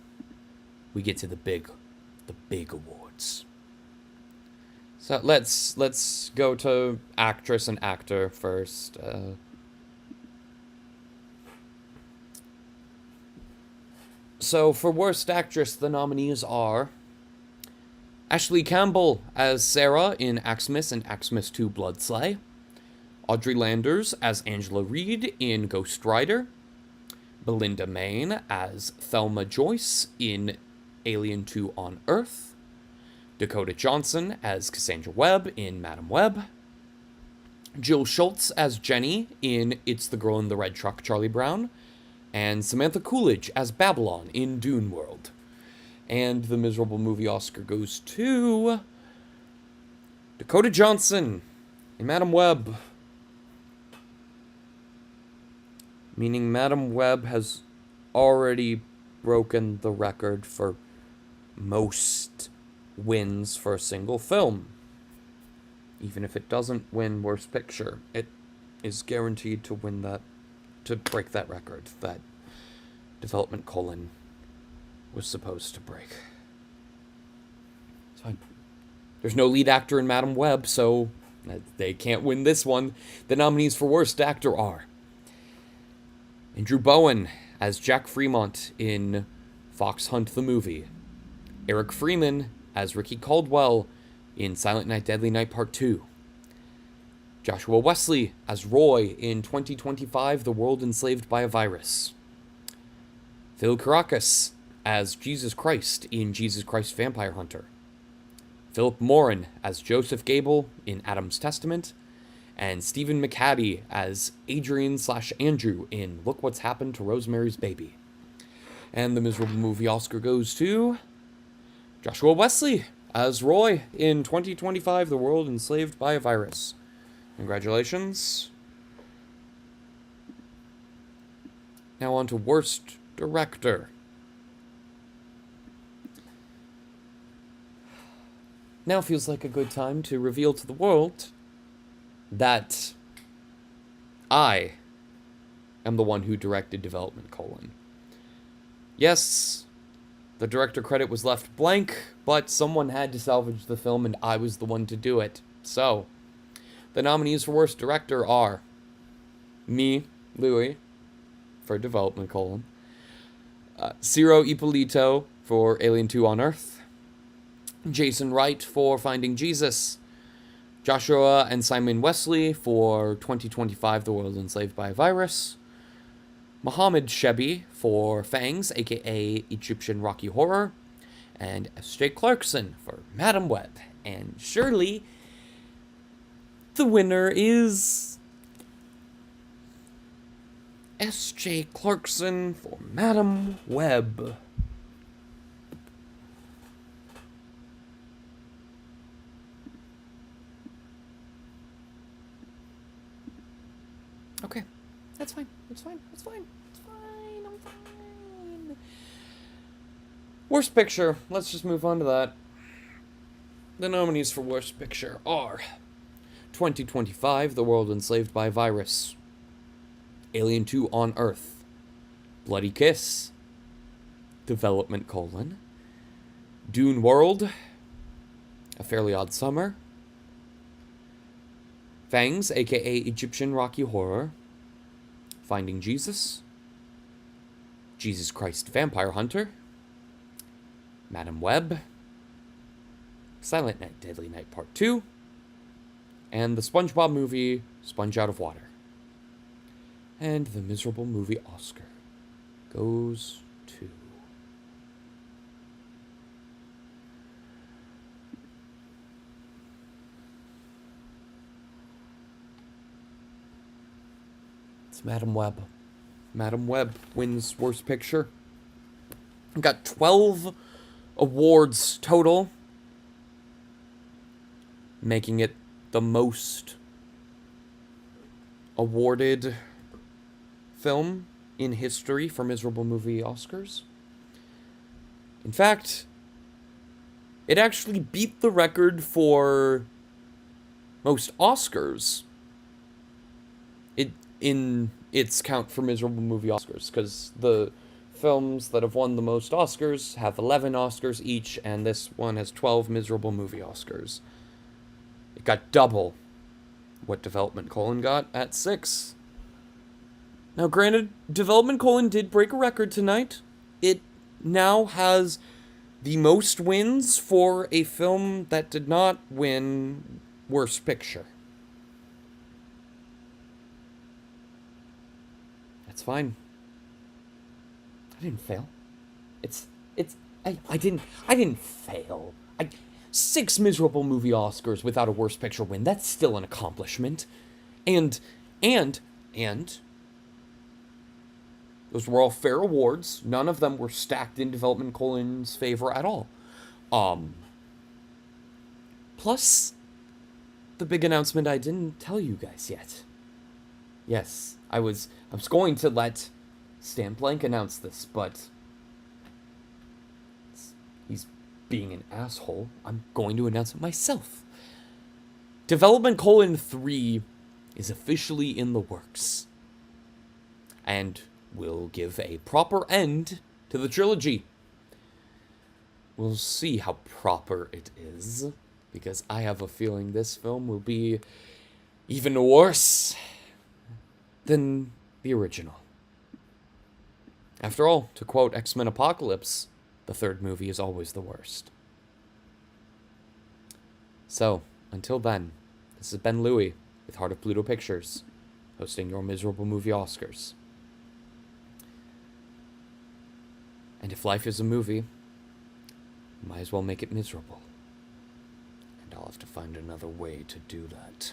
we get to the big awards. So let's go to actress and actor first. So for Worst Actress, the nominees are Ashley Campbell as Sarah in Xmas and Xmas 2 Bloodslay, Audrey Landers as Angela Reed in Ghost Rider, Belinda Main as Thelma Joyce in Alien 2 on Earth, Dakota Johnson as Cassandra Webb in Madam Web, Jill Schultz as Jenny in It's the Girl in the Red Truck, Charlie Brown, and Samantha Coolidge as Babylon in Dune World. And the Miserable Movie Oscar goes to Dakota Johnson in Madam Web. Meaning Madam Web has already broken the record for most wins for a single film. Even if it doesn't win Worst Picture, it is guaranteed to win that, to break that record that Development Colon was supposed to break. So there's no lead actor in Madam Web, so they can't win this one. The nominees for Worst Actor are Andrew Bowen as Jack Fremont in Fox Hunt the Movie, Eric Freeman as Ricky Caldwell in Silent Night, Deadly Night Part 2, Joshua Wesley as Roy in 2025, The World Enslaved by a Virus, Phil Caracas as Jesus Christ in Jesus Christ Vampire Hunter, Philip Morin as Joseph Gable in Adam's Testament, and Stephen McHattie as Adrian/Andrew in Look What's Happened to Rosemary's Baby. And the Miserable Movie Oscar goes to Joshua Wesley as Roy in 2025, The World Enslaved by a Virus. Congratulations. Now on to Worst Director. Now feels like a good time to reveal to the world that I am the one who directed Development Colon. Yes, the director credit was left blank, but someone had to salvage the film and I was the one to do it. So, the nominees for Worst Director are me, Louis, for Development Colon, Ciro Ippolito for Alien 2 on Earth, Jason Wright for Finding Jesus, Joshua and Simon Wesley for 2025, The World Enslaved by a Virus, Mohammed Shebi for Fangs, aka Egyptian Rocky Horror, and S.J. Clarkson for Madam Web. And surely, the winner is S.J. Clarkson for Madam Web. Okay, that's fine. It's fine. It's fine. It's fine. I'm fine. Worst Picture. Let's just move on to that. The nominees for Worst Picture are 2025, The World Enslaved by a Virus, Alien 2 on Earth, Bloody Kiss, Development Colon, Dune World, A Fairly Odd Summer, Fangs, aka Egyptian Rocky Horror, Finding Jesus, Jesus Christ Vampire Hunter, Madam Web, Silent Night, Deadly Night Part 2, and the SpongeBob movie, Sponge Out of Water. And the Miserable Movie Oscar goes to it's Madam Web. Madam Web wins Worst Picture. Got 12 awards total, making it the most awarded film in history for Miserable Movie Oscars. In fact, it actually beat the record for most Oscars in its count for Miserable Movie Oscars, because the films that have won the most Oscars have 11 Oscars each, and this one has 12 Miserable Movie Oscars. It got double what Development: got at 6. Now, granted, Development: did break a record tonight. It now has the most wins for a film that did not win Worst Picture. That's fine. I didn't fail. I didn't fail. 6 miserable movie Oscars without a Worst Picture win. That's still an accomplishment. And those were all fair awards. None of them were stacked in Development: favor at all. Plus, the big announcement I didn't tell you guys yet. Yes, I was going to let Stan Blank announce this, but he's being an asshole. I'm going to announce it myself. Development: 3 is officially in the works. And will give a proper end to the trilogy. We'll see how proper it is, because I have a feeling this film will be even worse than the original. After all, to quote X-Men Apocalypse, the third movie is always the worst. So, until then, this has been Louie with Heart of Pluto Pictures, hosting your miserable movie Oscars. And if life is a movie, you might as well make it miserable. And I'll have to find another way to do that.